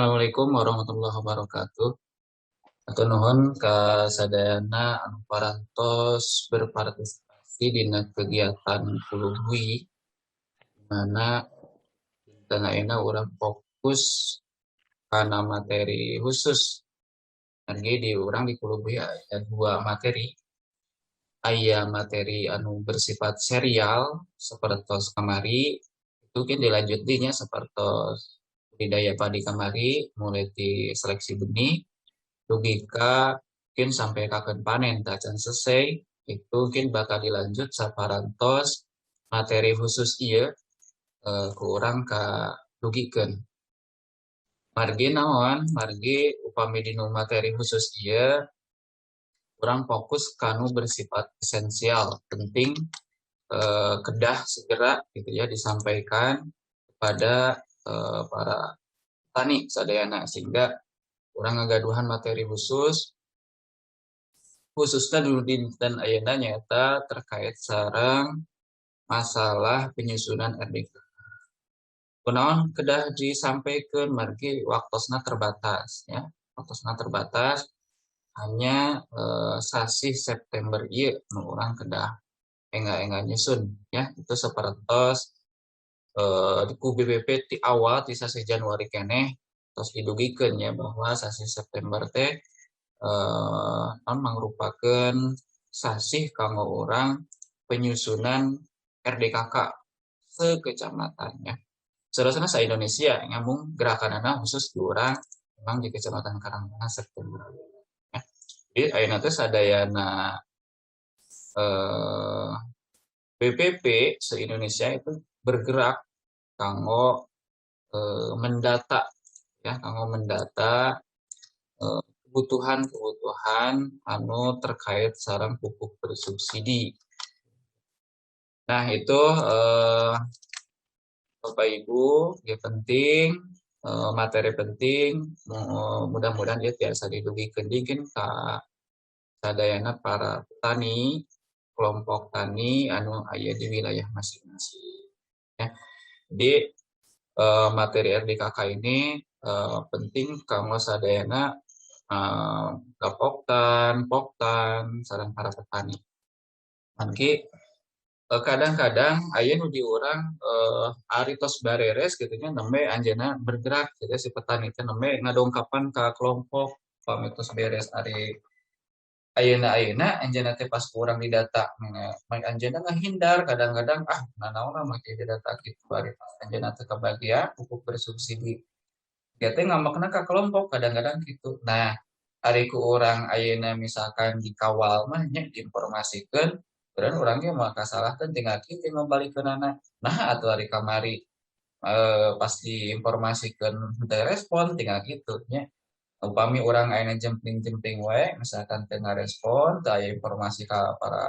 Assalamualaikum warahmatullahi wabarakatuh. Atur nuhun ka sadayana anu parantos berpartisipasi dina kegiatan Kulubwi, di mana dina ayeuna urang fokus kana materi khusus. Jadi di urang di Kulubwi aya dua materi. Aya materi anu bersifat serial sapertos kamari, itu kan dilanjut dinya sapertos budidaya padi kamari mulai di seleksi benih dugi ka mungkin sampai kaken panen tacan selesai itu mungkin bakal dilanjut saparantos materi khusus iya ku urang ka dugikeun. Margi naon? Margi upami dinu materi khusus iya urang fokus kanu bersifat esensial, penting kedah segera gitu ya disampaikan kepada para petani sadayana sehingga urang ngagaduhan materi khususnya dulu dinten ayeuna nyata terkait sarang masalah penyusunan RDK. Kunaon kedah disampaikan margi waktosna terbatas ya. Waktosna terbatas hanya sasi September ieu nu urang kedah enggak nyusun ya. Itu sapertos di BBP ti awal di sasi Januari keneh terus didugikeun ya bahwa sasi September teh mangrupakeun sasih kanggo urang penyusunan RDKK sekecamatannya. Seharusnya sa Indonesia nyambung gerakanana khusus di urang memang di Kecamatan Karangtengah September. Ya. Jadi ayeuna teh sadayana BPP se-Indonesia itu bergerak kanggo mendata ya, kanggo mendata kebutuhan anu terkait sarang pupuk bersubsidi. Nah, itu Bapak Ibu, ya penting, materi penting, mudah-mudahan dia tiasa didugikeun dikeun ka sadayana para petani, kelompok tani anu aya di wilayah masing-masing. Ya. Jadi materi RDKK ini penting kanggo sadayana poktan, sareng para petani. Mangki kadang-kadang aya nu di urang ari tos bareres gitu nya nembe anjeunna bergerak gitu si petani teh nembe ngadongkapan ka kelompok pami tos beres ari ayeuna anjeunna teh pas kurang didata make anjeunna ngahindar kadang-kadang nanaon make didata kitu ari anjeunna teh kebagian pupuk bersubsidi. Kita ngamakna ka kelompok kadang-kadang gitu. Nah, ari ku urang ayeuna misalkan dikawal mah nya diinformasikeun, urang urangnya mah kasalahkeun tinggal kitu ngabalikeunana. Nah, atuh ari kamari pas diinformasikeun teu respon tinggal kitu nya. Upami urang ayeuna jempling-jempling wae misalkan teu ngarespon, teu aya informasi ka para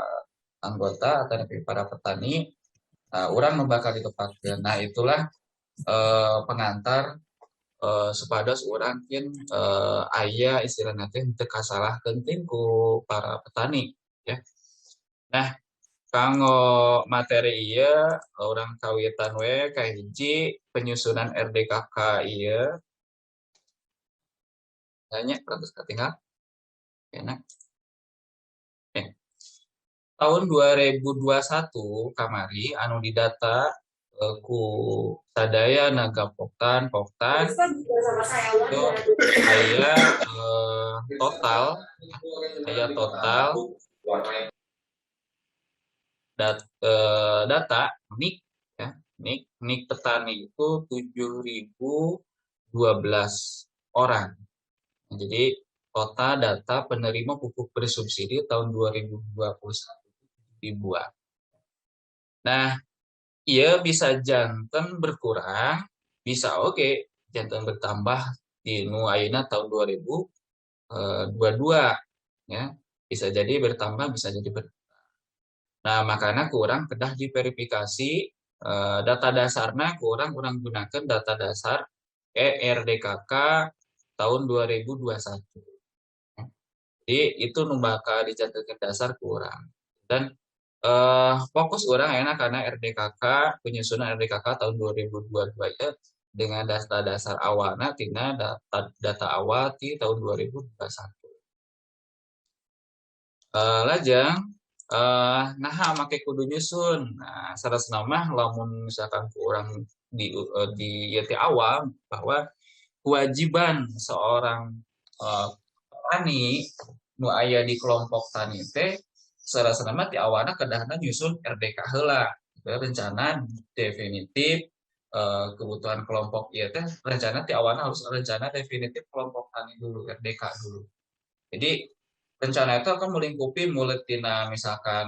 anggota atau para petani, urang nu bakal ditepatkeun. Nah, itulah pengantar supados urang kin aya istilahna teh teu kasalahkeun ku para petani ya. Nah, kanggo materi ieu urang kawitan we kahiji penyusunan RDKK ieu tanya terus katinggal enak. Tahun 2021 kamari anu didata ku sadaya naga poktan itu aya total data nik ya nik petani itu 7.012 orang. Jadi total data penerima pupuk bersubsidi tahun 2021 ribuan. Nah, ia bisa janten berkurang, bisa oke janten bertambah di nu ayeuna tahun 2022 ya. Bisa jadi bertambah, bisa jadi berkurang. Nah, makanya kurang kedah diverifikasi data dasarnya kurang gunakan data dasar ERDKK tahun 2021. Jadi itu nu bakal dicatatkeun dasar kurang. Dan fokus orang enak karena RDKK penyusunan RDKK tahun 2022 ya dengan data dasar awalna tina data awal di tahun 2021. Lajeng naha make kudu nyusun. Nah, saresna mah lamun misalkan kurang di ieu teh awal bahwa kewajiban seorang eh, petani nu aya di kelompok tani teh saresna mah ti awalna kedahna nyusun RDK heula. Rencana definitif kebutuhan kelompok ieu teh rencana ti awalna harus rencana definitif kelompok tani dulu RDK dulu. Jadi rencana itu akan melingkupi mulai tina misalkan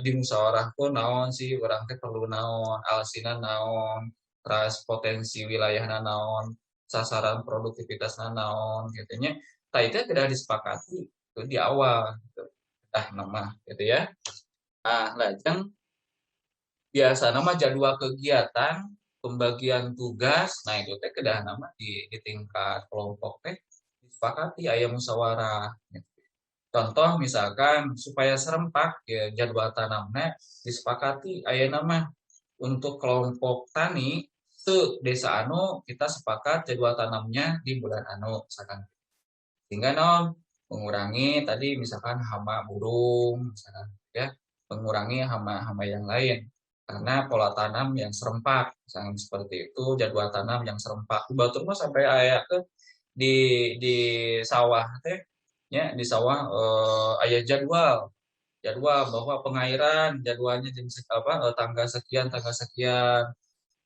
di musyawarah pun naon sih orang teh perlu naon, alsina naon, terus potensi wilayahna naon, sasaran produktivitasna naon gitu nya. Tah itu tidak disepakati itu di awal gitu. Nama gitu ya. Lajeng biasa nama jadwal kegiatan, pembagian tugas, nah itu teh kedah nama di tingkat kelompok teh disepakati aya musyawarah. Gitu. Contoh misalkan supaya serempak ya jadwal tanamnya disepakati aya nama untuk kelompok tani se desa anu kita sepakat jadwal tanamnya di bulan anu misalkan. Sehingga non mengurangi tadi misalkan hama burung misalkan ya, mengurangi hama-hama yang lain karena pola tanam yang serempak misalkan seperti itu jadwal tanam yang serempak batur mah sampai aya ke di di sawah teh ya di sawah aya jadwal jadwal bahwa pengairan jadwalnya jam apa tanggal sekian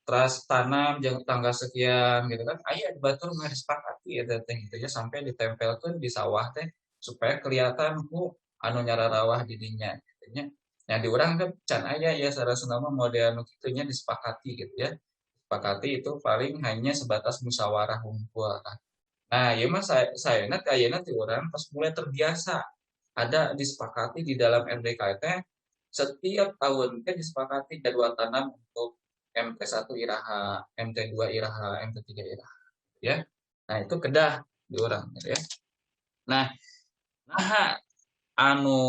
terus tanam jam tanggal sekian gitu kan aya batur mah disepakati ya teh gitu ya sampai ditempelkan di sawah teh supaya kelihatan ku anu nyararawah didinya gitu nya. Nah di urang kan can aya ya sarasuna mah model anu kitu nya disepakati gitu ya. Disepakati itu paling hanya sebatas musyawarah ngumpul. Nah, ya mas saya nanti ayeuna ti urang pas mulai terbiasa ada disepakati di dalam RDKT setiap tahun kan disepakati jadwal tanam untuk MT1 Iraha, MT2 Iraha, MT3 Iraha, ya. Nah, itu kedah di orang gitu ya. Nah, nah anu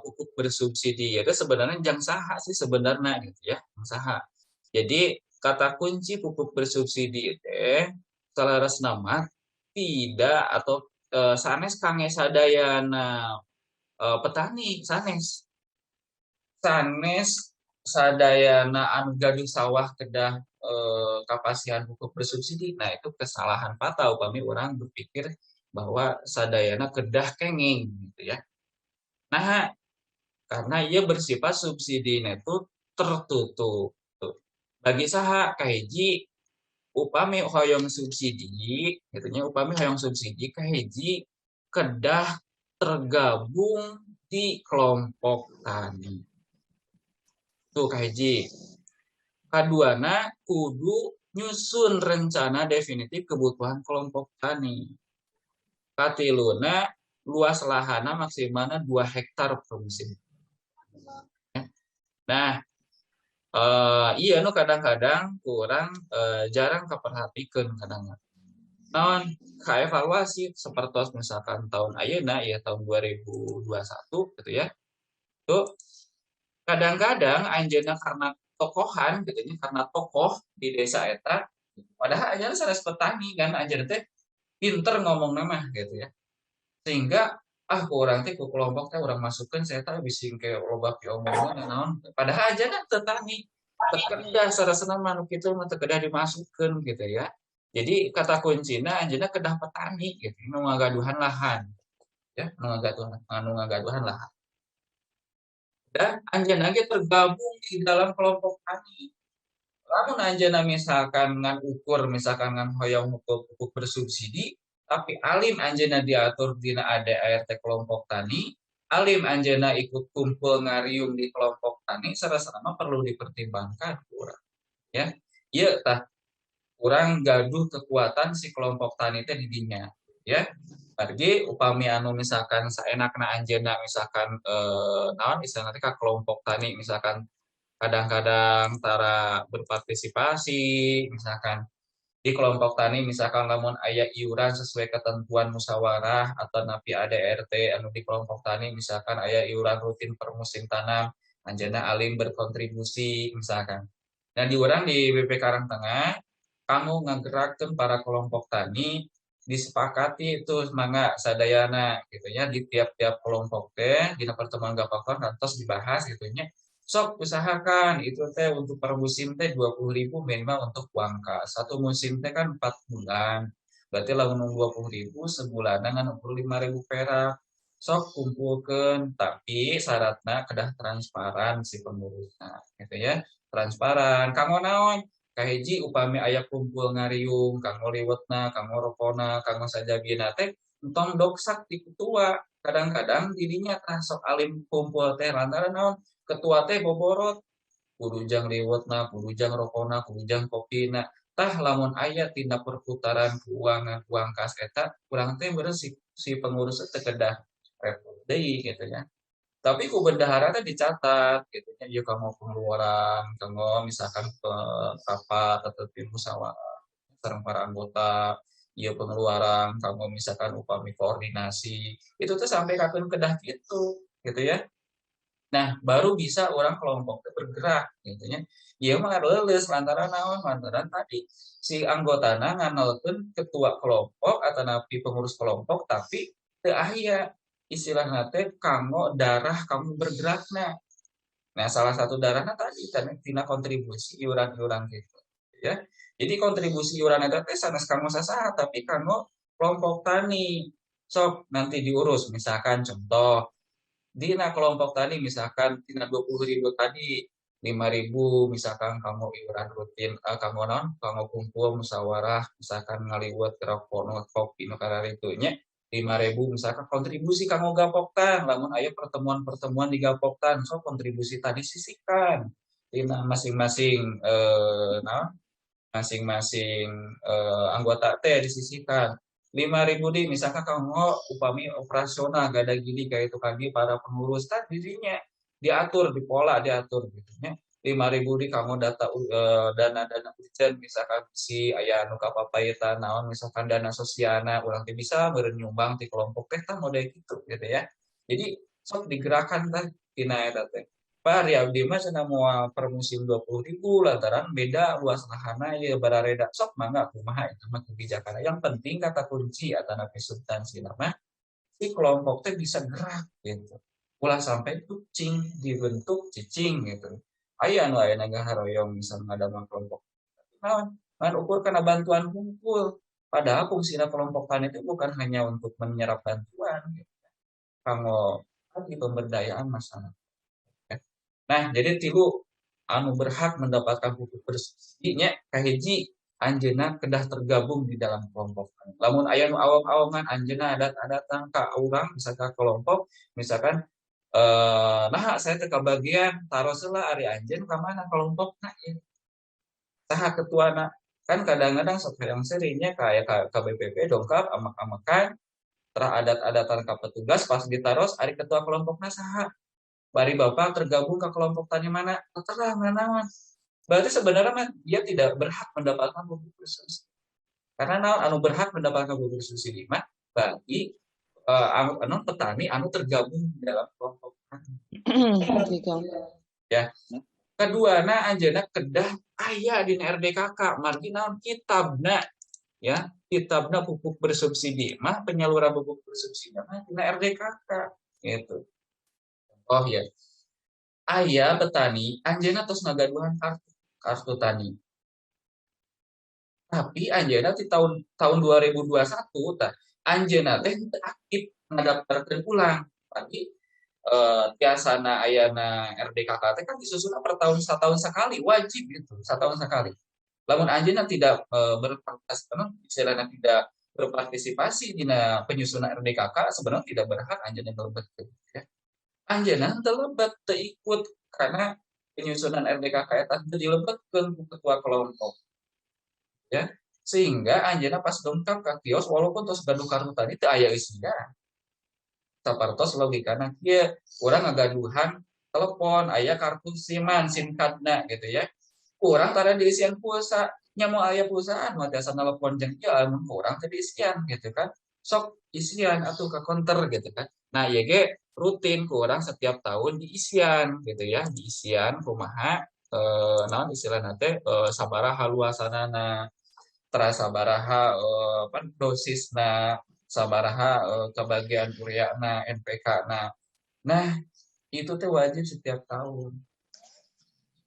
pupuk bersubsidi itu sebenarnya jang saha sih sebenarnya gitu ya, jang saha. Jadi kata kunci pupuk bersubsidi itu selaras nama tidak atau sanes kange sadayana petani sanes sanes sadayana anu gaduh sawah kedah kapasian pupuk bersubsidi. Nah, itu kesalahan fatal upami orang berpikir bahwa sadayana kedah kenging gitu ya. Nah, karena ia bersifat subsidi itu tertutup. Bagi saha kahiji upami hoyong subsidi, gitunya upami hoyong subsidi kahiji kedah tergabung di kelompok tani. Tuh kahiji. Kaduana kudu nyusun rencana definitif kebutuhan kelompok tani. Katiluna luas lahana maksimalnya 2 hektar per musim. Nah, iya nu kadang-kadang kurang jarang keperhatikan kadang-kadang. Naon kaevaluasi seperti misalkan tahun ayeuna ya tahun 2021 gitu ya. Tuh kadang-kadang anjeunna karena tokohan gitu ya karena tokoh di desa eta padahal anjeunna sanes petani kan anjeunna teh pinter ngomong nama gitu ya. Sehingga kurang teh ku kelompok teh urang masukkeun saya teh bising ke loba piomongan naon padahal anjeunna teu tani kedah sarasana manuk itu mah teu kedah dimasukkeun gitu ya. Jadi kata kuncina anjeunna kedah petani gitu nu ngagaduhan lahan ya nu ngagaduhan lahan. Dan anjeunna ge tergabung di dalam kelompok tani. Lamun anjeunna misalkan ngan ukur misalkan ngan hoyong pupuk bersubsidi tapi alim anjeunna diatur dina ADART kelompok tani, alim anjeunna ikut kumpul ngariung di kelompok tani sarasana mah perlu dipertimbangkan urang ya. Ieu tah urang gaduh kekuatan si kelompok tani teh di dinya ya. Margi upami anu misalkan saenakna anjeunna misalkan naon istilahna teh ka kelompok tani misalkan kadang-kadang tara berpartisipasi misalkan di kelompok tani misalkan lamun aya iuran sesuai ketentuan musyawarah atau napi ADRT anu di kelompok tani misalkan aya iuran rutin per musim tanam anjeunna alim berkontribusi misalkan. Nah di urang di BP Karangtengah kamu nggerakkan para kelompok tani disepakati itu mangga sadayana gitu ya di tiap-tiap kelompok teh di pertemuan gapakon kantos dibahas gitu nya sok usahakan itu teh untuk per musim teh 20.000 minimal untuk uang kas satu musim teh kan 4 bulan berarti lamun 20.000 sebulan dengan 65.000 perak sok kumpulkan tapi syaratnya kedah transparan si pengurusnya gitu ya transparan kamu naon kahiji upami aya kumpul ngariung kanggo liwetna kanggo rokona kanggo sajabina teh entong doksak di ketua kadang-kadang dirinya tah sok alim kumpul teh lantaran naon ketua teh boborot kurujang liwetna kurujang rokona kurujang kopina tah lamun aya tina perputaran keuangan uang kas eta kurang teh beres si pengurus teh kedah repot deui gitu ya tapi ku bendahara teh dicatat gitu ya ieu kamu pengeluaran kamu misalkan ke rapat atau tim musyawarah sareng para anggota ieu pengeluaran kamu misalkan upami koordinasi itu tuh sampai kapan kedah gitu ya nah baru bisa orang kelompok teh bergerak gitu ya ieu mah leuleus lantaran naon lantaran tadi si anggotana nganalkeun ketua kelompok atau napi pengurus kelompok tapi teu aya istilahna teh kanggo darah kamu bergerakna. Nah, salah satu darahnya tadi karena tina kontribusi iuran-iuran gitu ya. Jadi kontribusi iuran itu teh sanes kanggo sasaha tapi kanggo kelompok tani. Sok nanti diurus misalkan contoh dina kelompok tani misalkan tina 20.000 tadi 5.000 misalkan kamu iuran rutin kamu non kamu kumpul musyawarah misalkan ngaliwat kerapon kopi nu kararitunya 5.000 misalkan kontribusi kamu gapoktan lamun aya pertemuan-pertemuan di gapoktan so kontribusi tadi sisihkan tina masing-masing nah masing-masing anggota teh disisihkan 5.000 di misalkan kamu upami operasional gak ada gini kayak itu kami para pengurus tadi dirinya diatur dipola diatur gitu ya 5.000 di kamu dana urgent misalkan si ayah anu kapapayeta naon misalkan dana sosialna urang teh bisa merenyumbang di kelompok teh tah model gitu ya jadi sok digerakkan tah tina eta teh Pak Abdi mah cenah moal per musim 20.000 lantaran beda luas lahanna ya barareda sok mangga kumaha itu mah kebijakan. Yang penting kata kunci atau substansi nama si kelompok teh bisa gerak gitu. Ulah sampai kucing dibentuk cicing gitu. Aya anu aya ngaharoyong misalnya ada kelompok. Naon? Man ukur karena bantuan kumpul. Padahal fungsinya kelompok tani itu bukan hanya untuk menyerap bantuan gitu. Kanggo di pemberdayaan masyarakat. Nah, jadi tilu anu berhak mendapatkan pupuk bersubsidi nya kahiji anjeunna kedah tergabung di dalam kelompok. Lamun aya nu awam-awaman anjeunna adat-adatan ka urang misalkan kelompok misalkan nah saya teh kabagian taros heula ari anjeun ka mana kelompokna ieu. Saha ketuana? Kan kadang-kadang sok hayang serinya kayak KBPP dongkap amak-amakan terah adat-adatan ka petugas pas ditaros ari ketua kelompokna saha? Bari Bapak tergabung ke kelompok tani mana? Terang naon. Berarti sebenarnya dia tidak berhak mendapatkan pupuk bersubsidi. Karena naon anu berhak mendapatkan pupuk bersubsidi mah bagi anu petani anu tergabung di dalam kelompok tani. Ya. Kedua na anjeunna kedah aya di RDKK margi naon kitabna ya kitabna pupuk bersubsidi mah penyaluran pupuk bersubsidi mah di RDKK gitu. Oh ya, aya petani anjeunna tos ngagaduhan kartu tani. Tapi anjeunna di tahun 2021 tah anjeunna teh teu aktif ngadaftarkeun ulang. Tapi tiasana ayana RDKK teh kan disusun per tahun setahun sekali wajib itu setahun sekali. Lamun anjeunna tidak istilahna tidak berpartisipasi di penyusunan RDKK sebenarnya tidak berhak anjeunna melebatkeun ya. Anjeunna terlibat teu ikut karena penyusunan RDKK eta teu dilebetkeun ku ketua kelompok ya sehingga anjeunna pas dongkap ka kios walaupun tos gaduh kartu tadi teu aya isian sapartos logikana kieu urang ngagaduhan telepon aya kartu SIM cardna gitu ya urang tara diisian pulsa nya mau aya pulsaan mah tiasa telepon jeung ieu mun urang teh diisian gitu kan sok isian atuh ka counter gitu kan nah ieu ge rutin ku urang setiap tahun diisian gitu ya diisian kumaha naon istilahna teh sabaraha luasanana terasa baraha apa dosisna sabaraha kebagian ureana NPK nah itu teh wajib setiap tahun.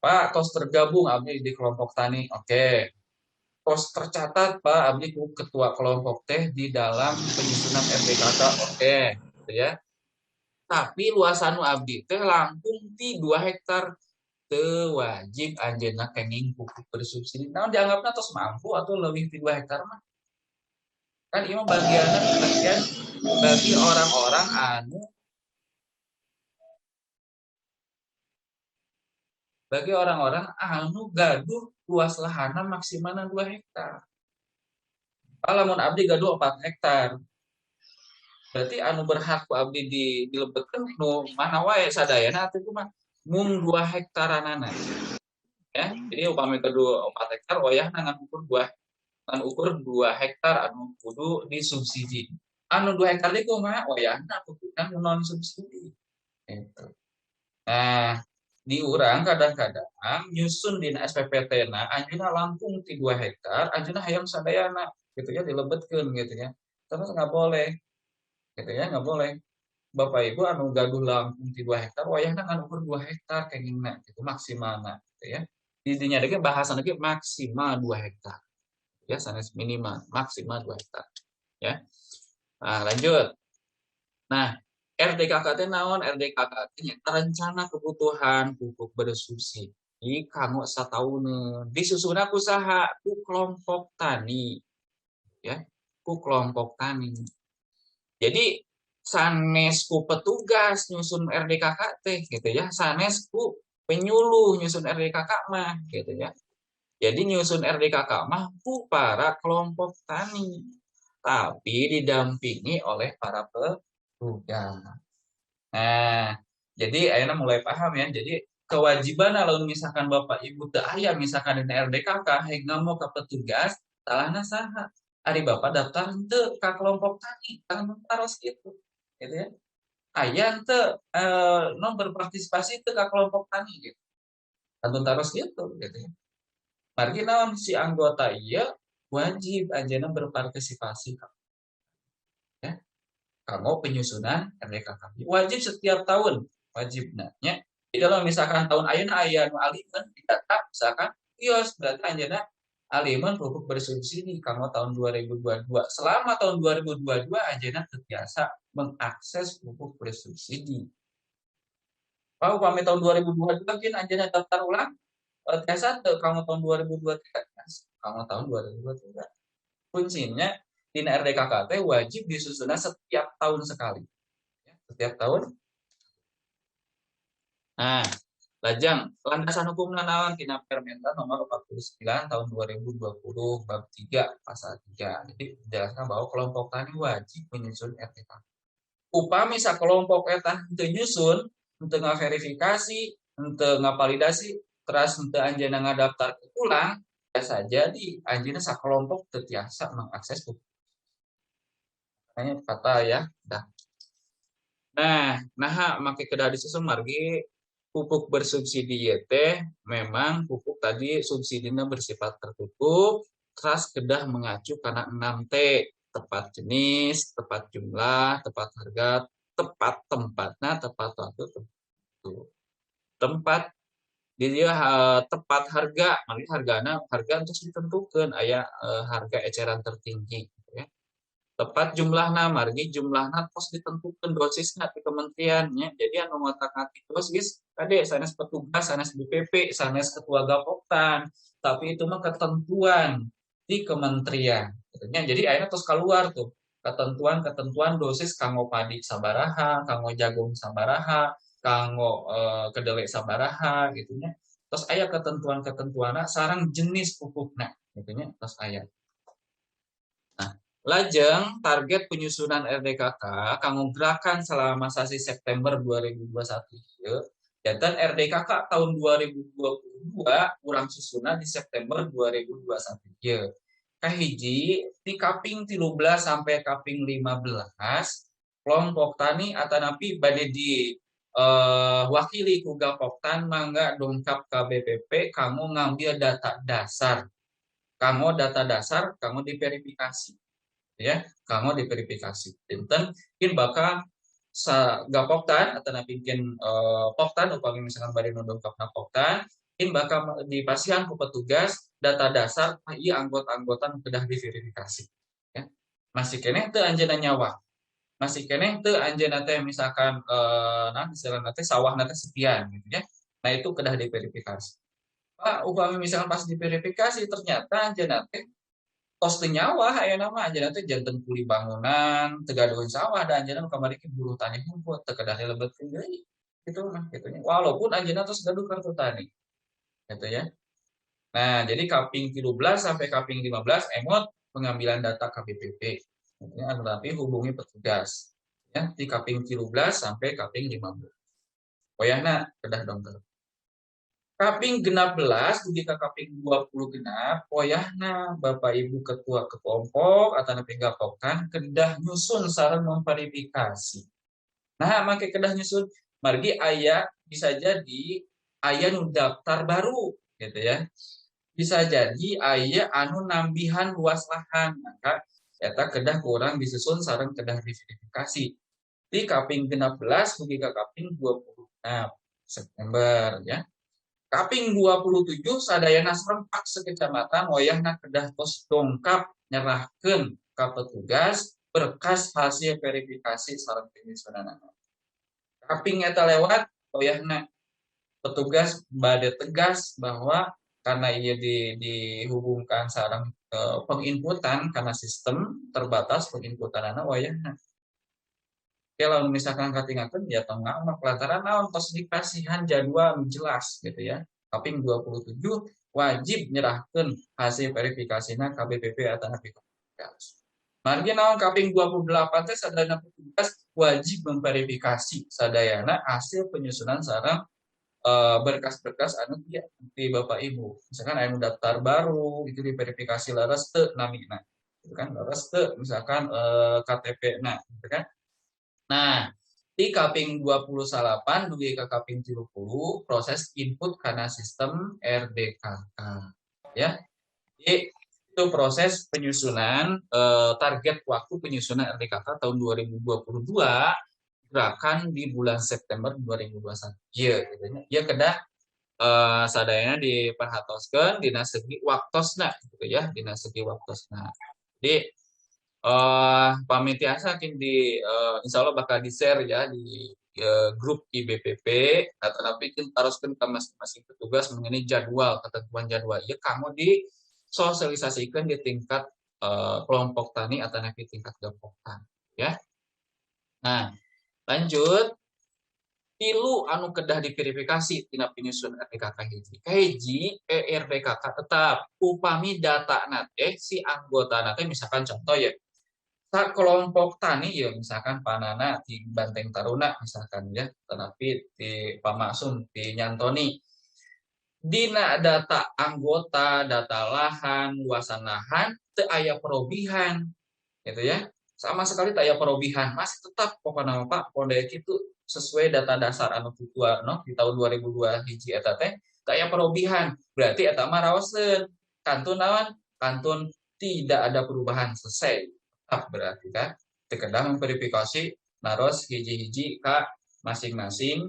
Pak tos tergabung abdi di kelompok tani oke. Tos tercatat Pak abdi ku ketua kelompok teh di dalam penyusunan RDKK oke gitu ya. Tapi luas anu abdi teh langkung ti 2 hektar teu wajib anjeunna kenging pupuk bersubsidi. Naon dianggapna tos mampu atau lebih ti 2 hektar mah. Kan ieu bagianna bagian bagi orang-orang anu gaduh luas lahanna maksimalna 2 hektar. Lamun abdi gaduh 4 hektar. Berarti anu berhak ku abdi dilebetkeun nu mana wae sadayana atuh mah mung 2 hektaranana. Ya. Jadi upami gaduh 4 hektar wayahna ngan ukur 2 hektar anu kudu disubsidi. Anu 2 hektar ieu kumaha wayahna pupukna non subsidi. Gitu. Nah, di urang kadang-kadang nyusun dina SPPT-na anjeunna langkung ti 2 hektar, anjeunna hayang sadayana gitu ya dilebetkeun gitu ya. Terus nggak boleh gitu ya, nggak boleh. Bapak Ibu anu gaduh langkung ti 2 hektar wayahna ngan ukur 2 hektar kengingna gitu maksimalna gitu ya. Di dinya ge bahasana ge maksimal 2 hektar. Ya, sanes minimal maksimal 2 hektar ya. Nah, lanjut. Nah, RDKK teh naon? RDKK teh nyaeta rencana kebutuhan pupuk bersubsidi kanggo satauneun. Disusunan ku saha? Ku kelompok tani. Ya, ku kelompok tani. Jadi sanes ku petugas nyusun RDKK teh gitu ya, sanes ku penyuluh nyusun RDKK mah gitu ya. Jadi nyusun RDKK mah ku para kelompok tani, tapi didampingi oleh para petugas. Nah, jadi ayeuna mulai paham ya. Jadi kewajiban lamun misalkan Bapak Ibu teu aya misalkan di RDKK hayang mau ka petugas, salahna saha? Ari Bapak daftar henteu ka kelompok tani, tanggung taros gitu. Gitu ya. Aya henteu non berpartisipasi teu ka kelompok tani gitu. Tanggung taros gitu ya. Margi naon si anggota ieu wajib ajeuna berpartisipasi ya. Kanggo penyusunan RDKK. Wajib setiap tahun, wajibna nya. Jadi kalau misalkan tahun ayeuna aya nu aliman di data misalkan kios berarti anjeunna aliman pupuk bersubsidi kanggo tahun 2022. Selama tahun 2022 anjeunna terbiasa mengakses pupuk bersubsidi. Pak upami tahun 2022 mungkin anjeunna daftar ulang tiasa teu kanggo tahun 2023 kanggo tahun 2023. Kuncinya di RDKK wajib disusunan setiap tahun sekali. Setiap tahun. Nah, lajang landasan hukum naon tina Permenda nomor 49 tahun 2020 bab 3 pasal 3. Jadi menjelaskan bahwa kelompok tani wajib menyusun RDKK. Upami sakelompok eta teu nyusun, teu ngaverifikasi, teu ngapalidasi, terus teu anjeunna ngadaftar ulang, biasa jadi anjeunna sakelompok teu tiasa mengakses pupuk. Makanya kata ya, dah. Nah make kedah disusun margi pupuk bersubsidi teh memang pupuk tadi subsidinya bersifat tertutup, terus kedah mengacu karena 6T, tepat jenis, tepat jumlah, tepat harga, tepat tempatnya, tepat waktu tertentu. Tempat dia tepat harga, mari harga terus ditentukan aya harga eceran tertinggi gitu ya. Tepat jumlahna margi jumlahna tos ditentukan dosisnya di kementeriannya. Jadi anu ngotak-ngatik dosis tadi sanes petugas, sanes BPP, sanes ketua Gapoktan, tapi itu mah ketentuan di kementerian. Jadi akhirnya tos keluar tuh ketentuan dosis kanggo padi sabaraha, kanggo jagung sabaraha, kanggo kedelai sabaraha gitu nya. Terus aya ketentuan-ketentuanna sareng jenis pupukna gitu nya tos aya. Nah, lajeng target penyusunan RDKK kanggo gerakan selama sasi September 2021 ieu janten RDKK tahun 2022 urang susunan di September 2021 ieu. Kahiji di kaping 13 sampai kaping 15 kelompok tani atanapi bade di wakili ku Gapoktan mangga dongkap ke BPP kanggo ngambil data dasar Kanggo data dasar, kanggo diverifikasi. Ya, kanggo diverifikasi. Dinten mungkin bakal gapoktan atau bikin poktan upami misalkan bari nu dongkapna poktan mungkin bakal dipasihan ku petugas data dasar iya anggota-anggota kedah diverifikasi ya masih kene teu anjeunna nyawa masih kene teu anjeunna teh misalkan nah misalnya teh sawah teh sekian gitu ya nah itu kedah diverifikasi Pak upami misalkan pas diverifikasi ternyata anjeunna teh tos teu nyawa aya nama anjeunna teh janten kuli bangunan teu gaduhan sawah da anjeunna kamari ke buruh tani hungkul teu kedah dilebetkeun deui gitu mah gitu nya walaupun anjeunna tos gaduh kartu tani gitu ya nah jadi kaping 13 sampai kaping 15 emot pengambilan data KPPP ya, tapi hubungi petugas ya di kaping 13 sampai kaping 15 poyahna kedah dokter kaping 16 dugi ka kaping 20 genap poyahna Bapak Ibu ketua kelompok atau nepi gapokkan kedah nyusun sareng memverifikasi. Nah, make kedah nyusun margi aya bisa jadi aya nu daftar baru gitu ya. Bisa jadi aya anu nambihan luas lahan maka eta kedah kurang disusun sareng kedah diverifikasi. Di kaping 16 dugi ka kaping 20 genap September ya. Kaping 27 sadayana serempak sekecamatan wayahna kedah tos dongkap nyerahkeun ka petugas berkas hasil verifikasi sareng penyusunanana. Kaping eta lewat wayahna petugas bade tegas bahwa karena ia dihubungkan sareng penginputan karena sistem terbatas penginputanana wayahna. Kalau misalkan katingakeun ya tengah mah lantaran naon tos dikasihan jadwal jelas gitu ya. Kaping 27 wajib nyerahkeun hasil verifikasina KBPP atau verifikasi. Margi naon kaping 28 teh sadayana petugas wajib memverifikasi sadayana hasil penyusunan sareng berkas-berkas anu di Bapak Ibu. Misalkan anu daftar baru itu diverifikasi laras teu namina. Itu kan laras teu misalkan KTP nah gitu kan. Nah, di kaping 28 dugi ke kaping 30 proses input karena sistem RDKK. Ya. Jadi itu proses penyusunan target waktu penyusunan RDKK tahun 2022 gerakan di bulan September 2021. Iya, gitu nya. Ieu kedah sadayana diperhatoskeun dina segi waktosna gitu ya, dina segi waktosna. Jadi pamit tiasa di insya Allah bakal di-share ya di grup IBPP atau tapi haruskan ke masing-masing petugas mengenai jadwal ketentuan jadwal ya kamu disosialisasikan di tingkat kelompok tani atau nanti tingkat gapoktan ya. Nah lanjut tilu anu kedah diverifikasi tina penyusun RDKK hiji RDKK tetap upami data nate si anggota nate misalkan contoh ya kelompok tani ya misalkan panana di Banteng Taruna misalkan ya tetapi di Pamaksum di Nyantoni dina data anggota data lahan luasan lahan teu aya perobihan gitu ya sama sekali teu aya perobihan masih tetap pokokna Pak pondek itu sesuai data dasar anu tutua no di tahun 2002 hiji eta teh teu aya perobihan berarti eta mah raoseun kantun naon kantun tidak ada perubahan selesai berarti kan kedah memverifikasi naros hiji-hiji ka masing-masing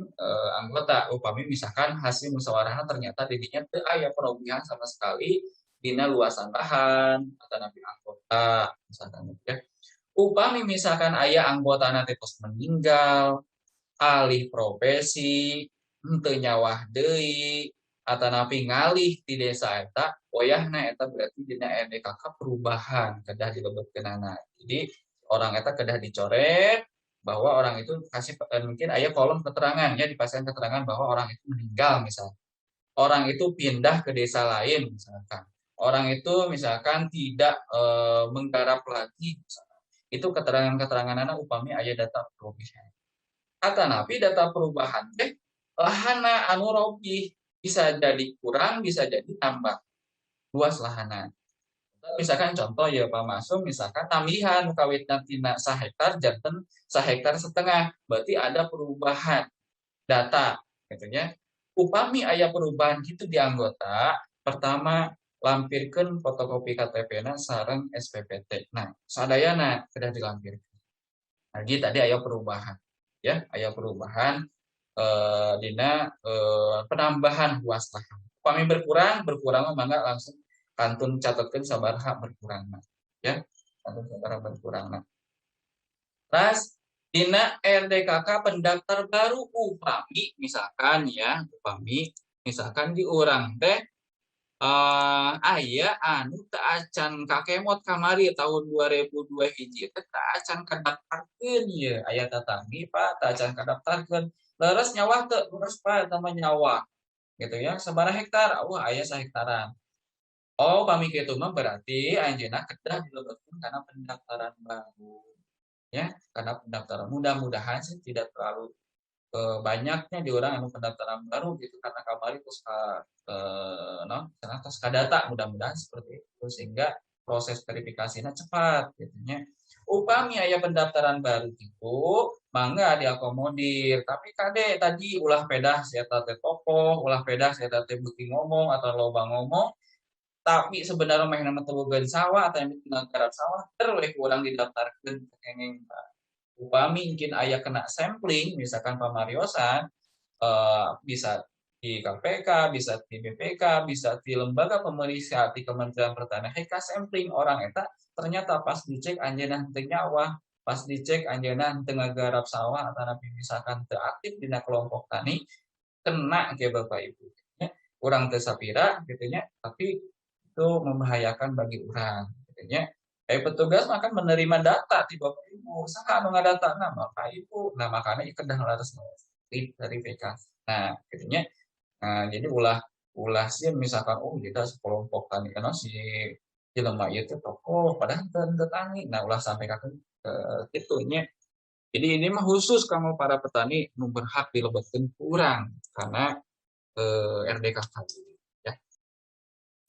anggota upami misalkan hasil musyawarah ternyata didinya teu aya perobihan sama sekali dina luasan lahan atau nabi anggota misalkan ya upami misalkan aya anggota nanti terus meninggal alih profesi henteu nyawah deui atau napi ngalih di desa eta oyahna eta berarti dina RDKK perubahan kedah dilebetkeunana. Jadi orang eta kedah dicoret bahwa orang itu kasih mungkin aya kolom keterangan ya dipasang keterangan bahwa orang itu meninggal misalnya. Orang itu pindah ke desa lain misalkan. Orang itu misalkan tidak menggarap lagi misalkan. Itu keterangan-keteranganana upami aya data perubahan. Atanapi data perubahan teh lahana anu robih bisa jadi kurang, bisa jadi tambah luas lahanan. Misalkan contoh ya Pak Masum, misalkan tambihan kawitna tina 1 hektar janten 1 hektar setengah, berarti ada perubahan data, gitu ya. Upami aya perubahan gitu di anggota, pertama lampirkan fotokopi KTP-na sareng SPPT. Nah, sadayana kedah dilampirkan. Lagi tadi aya perubahan, ya, aya perubahan dina penambahan luas lahan. Upami berkurang mangga langsung kantun catatkan sabaraha berkurang, ya, kantun sabaraha berkurang. Terus dina RDKK pendaftar baru upami misalkan di urang teh aya anu teu acan kakemot kamari tahun 2002 hiji teh teu acan kadaftarkeun ieu aya tatanggi Pak teu acan kadaftarkeun leres nyawa teu leres Pak eta mah nyawa gitu ya sabaraha hektar wah aya sahektaran oh pami kitu mah berarti anjeunna kedah dilebetkeun kana pendaftaran baru ya karena pendaftaran mudah-mudahan sih tidak terlalu banyaknya di orang anu pendaftaran baru gitu karena kamari terus data mudah-mudahan seperti itu sehingga proses verifikasinya cepat gitu nya. Upami aya pendaftaran baru itu mangga diakomodir tapi kade tadi ulah pedah saya teh tokoh ulah pedah saya teh beuki ngomong atau loba ngomong tapi sebenarnya mah nama tebogan sawah atau yang garap sawah terus kurang didaftarkan kenging upami mungkin ayah kena sampling misalkan pamariosan bisa di KPK, bisa di BPK, bisa di lembaga pemeriksa di Kementerian Pertanian heka sampling orang eta ternyata pas dicek anjeunna teu nyawa, pas dicek anjeunna teu ngagarap sawah atau misalkan teu aktif dina kelompok tani kena ke Bapak Ibu. Urang teu sapira gitu nya, tapi itu membahayakan bagi orang gitu nya. Petugas akan menerima data di Bapak Ibu. Saha anu ngadatana Bapak Ibu. Nah, makanya kedah laras verifikasi. Nah, gitunya. Nah, jadi ulah sih misalkan kita sekelompok tani karena si jelema ieu teh tokoh padahal teu tani. Nah, ulah sampai ka kitu nya. Jadi ini mah khusus kamu para petani nu berhak dilebetkeun kurang karena RDKK.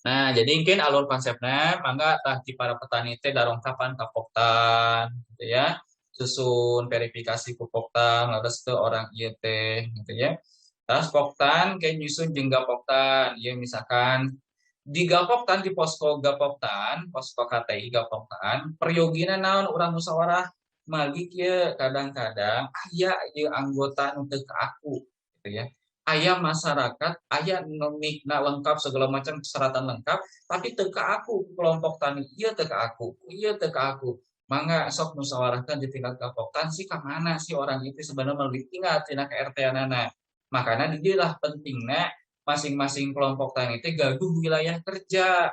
Nah, jadi mungkin alur konsepnya, mangga tah di para petani teh darongkapan ka Poktan, gitu ya. Susun verifikasi ku Poktan, laras teu orang ieu teh, gitu ya. Terus Poktan kayak nyusun jeung Gapoktan, ya misalkan di Gapoktan di posko Gapoktan, posko KTI Gapoktan, periogina naon urang musyawarah margi kieu kadang-kadang aya ieu anggota nu teu aku, gitu ya. Aya masyarakat, aya nomikna lengkap segala macam persyaratan lengkap, tapi teu ka aku kelompok tani ieu teu ka aku, ieu teu ka aku. Mangga sok musyawarahkan di tingkat Gapoktan sih ka mana sih orang itu sebenarnya meuli tinggal tina RT-anana. Makanya didilah pentingnya masing-masing kelompok tani teh gaduh wilayah kerja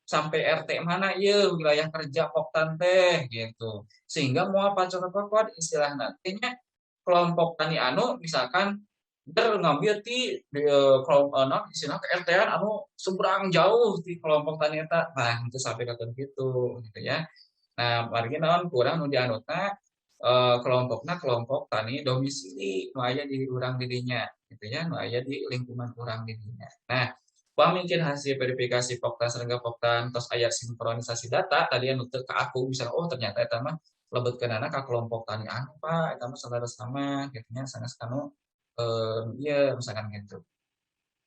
sampai RT mana ya wilayah kerja Poktan teh gitu sehingga mau pacot-pacot istilah nantinya kelompok tani anu misalkan ngambil di kelompok istilah ke RT-an anu seberang jauh di kelompok tani eta nah itu sampai katen gitu ya. Nah margi naon kurang nu dianutna kelompok tani domisili nu aya di urang dirinya gitu ya nu aya di lingkungan urang dirinya. Nah pamingkin hasil verifikasi Poktan serangga Poktan tos aya sinkronisasi data tadi anu teu ka aku bisa ternyata eta mah lebetkeunana ka kelompok tani anu Pak eta mah saudara sama gitu nya sanes kanu iya misalkan gitu.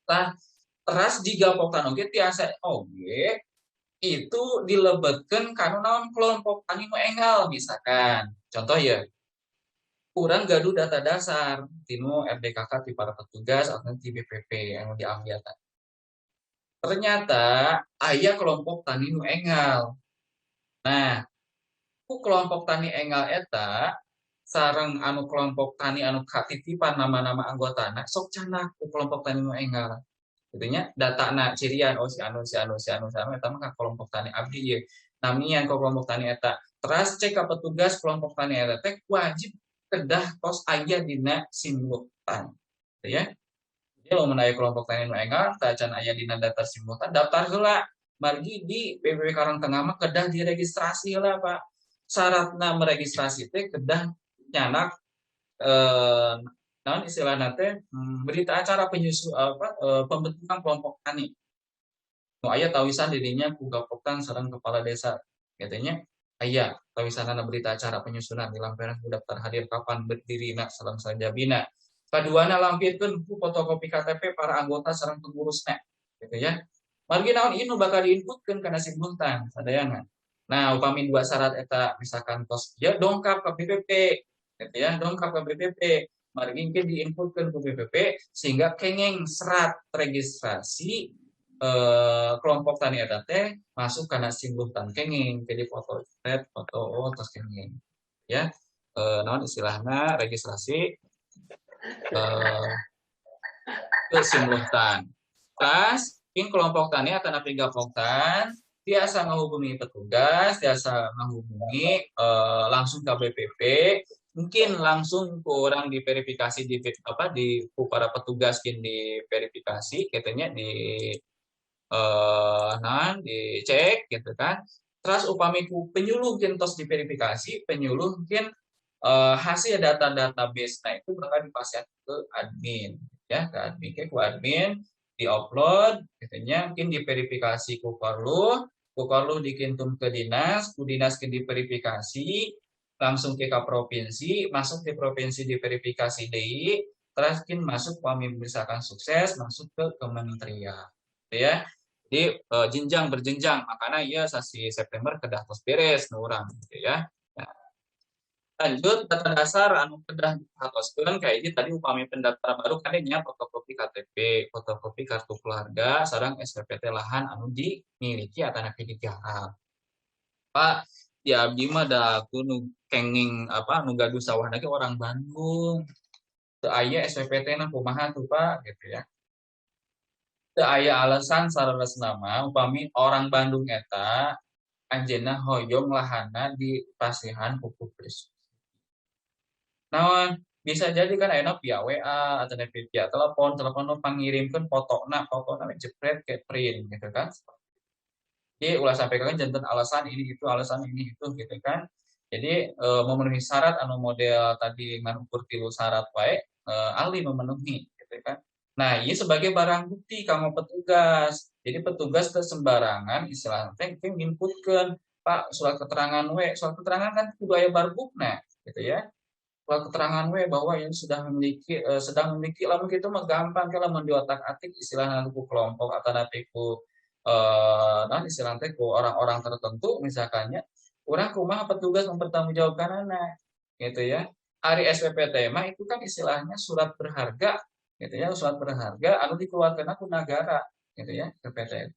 Nah teras jika Poktan oge tiasa oge itu dilebetkeun kana naon kelompok tani nu enggal misalkan contoh ya kurang gaduh data dasar tinu RDKK ti para petugas atau ti BPP yang diambil tadi. Ternyata aya kelompok tani nu enggal. Nah, ku kelompok tani enggal eta sareng anu kelompok tani anu katitipan nama-nama anggotana sok canak ku kelompok tani nu enggal. Gitu nya datana cirian si anu eta mah kelompok tani abdi ye. Namian ke kelompok tani eta. Teras cek ka petugas kelompok tani eta teh wajib kedah tos aya dina simultan. Gitu ya. Jadi lo menaya kelompok tani nu enggal tacan aya dina daftar simultan daftar heula margi di PPP Karangtengah mah kedah diregistrasi heula Pak. Syaratna meregistrasi teh kedah nyanak naon istilahna teh berita acara pembentukan kelompok tani. Nu aya tawisan dirinya ku Gapoktan sareng kepala desa. Katanya aya tawisanana berita acara penyusunan dilampirkan ku daftar hadir kapan berdirinya salam sajabina. Kaduana lampirkeun ku fotokopi KTP para anggota sareng pengurusna. Gitu ya. Margi naon ieu bakal diinputkeun kana simultan sadayana. Nah, upami dua syarat eta misalkan tos ya dongkap ke BPP gitu ya, dongkap ke BPP. Margi engke diinputkeun ke BPP sehingga kenging serat registrasi kelompok tani eta teh masuk kana simultan kenging jadi foto foto tos kenging ya. Naon istilahna registrasi ke simultan. Tas, in kelompok tani atau napi gapoktan, biasa menghubungi petugas, biasa menghubungi langsung ke BPP, mungkin langsung kurang diverifikasi di para petugas di verifikasi, katanya dicek gitu kan. Terus upami penyuluh gentos diverifikasi, penyuluh mungkin hasil data database nah itu bakal dipasang ke admin ya ke admin diupload katanya mungkin diverifikasi ku perlu dikintum ke dinas ku dinas ke diverifikasi langsung ke provinsi masuk ke provinsi diverifikasi DI terus mungkin masuk kami misalkan sukses masuk ke kementerian ya jadi jenjang berjenjang makanya ya sasi September kedah tos beres nu urang gitu ya. Lanjut data dasar anu kedah hatoskeun kayak ini tadi upami pendaftaran baru kan nya fotokopi KTP, fotokopi kartu keluarga, sareng SPPT lahan anu dimiliki atau napi digarap. Pak, ya abdi mah da aku nu kenging apa nu gaduh sawah lagi orang Bandung. Teu aya SPPT na kumaha tuh Pak gitu ya. Teu aya alasan saresna mah upami orang Bandung eta anjeunna hoyong lahana di pasihan pupuk naon bisa jadi kan enak via WA atau via telepon pangirimkan fotona jepret ke print gitu kan jadi ulah sampaikan jantan alasan ini itu gitu kan jadi memenuhi syarat anu model tadi ngukur tilu syarat baik ahli memenuhi gitu kan nah ini sebagai barang bukti kamu petugas jadi petugas sembarangan istilahnya yang inputkan Pak surat keterangan kan kudu aya barbukna gitu ya keterangan we bahwa yang sudah memiliki sedang memiliki lamun gitu mah gampang kalau mendiotak-atik istilahnya ku kelompok atau napi ku istilahnya ku orang-orang tertentu misalkannya orang kumaha petugas mempertanggungjawabkan anak gitu ya ari SPPT mah itu kan istilahnya surat berharga gitu ya surat berharga anu dikeluarkan aku negara gitu ya SPPT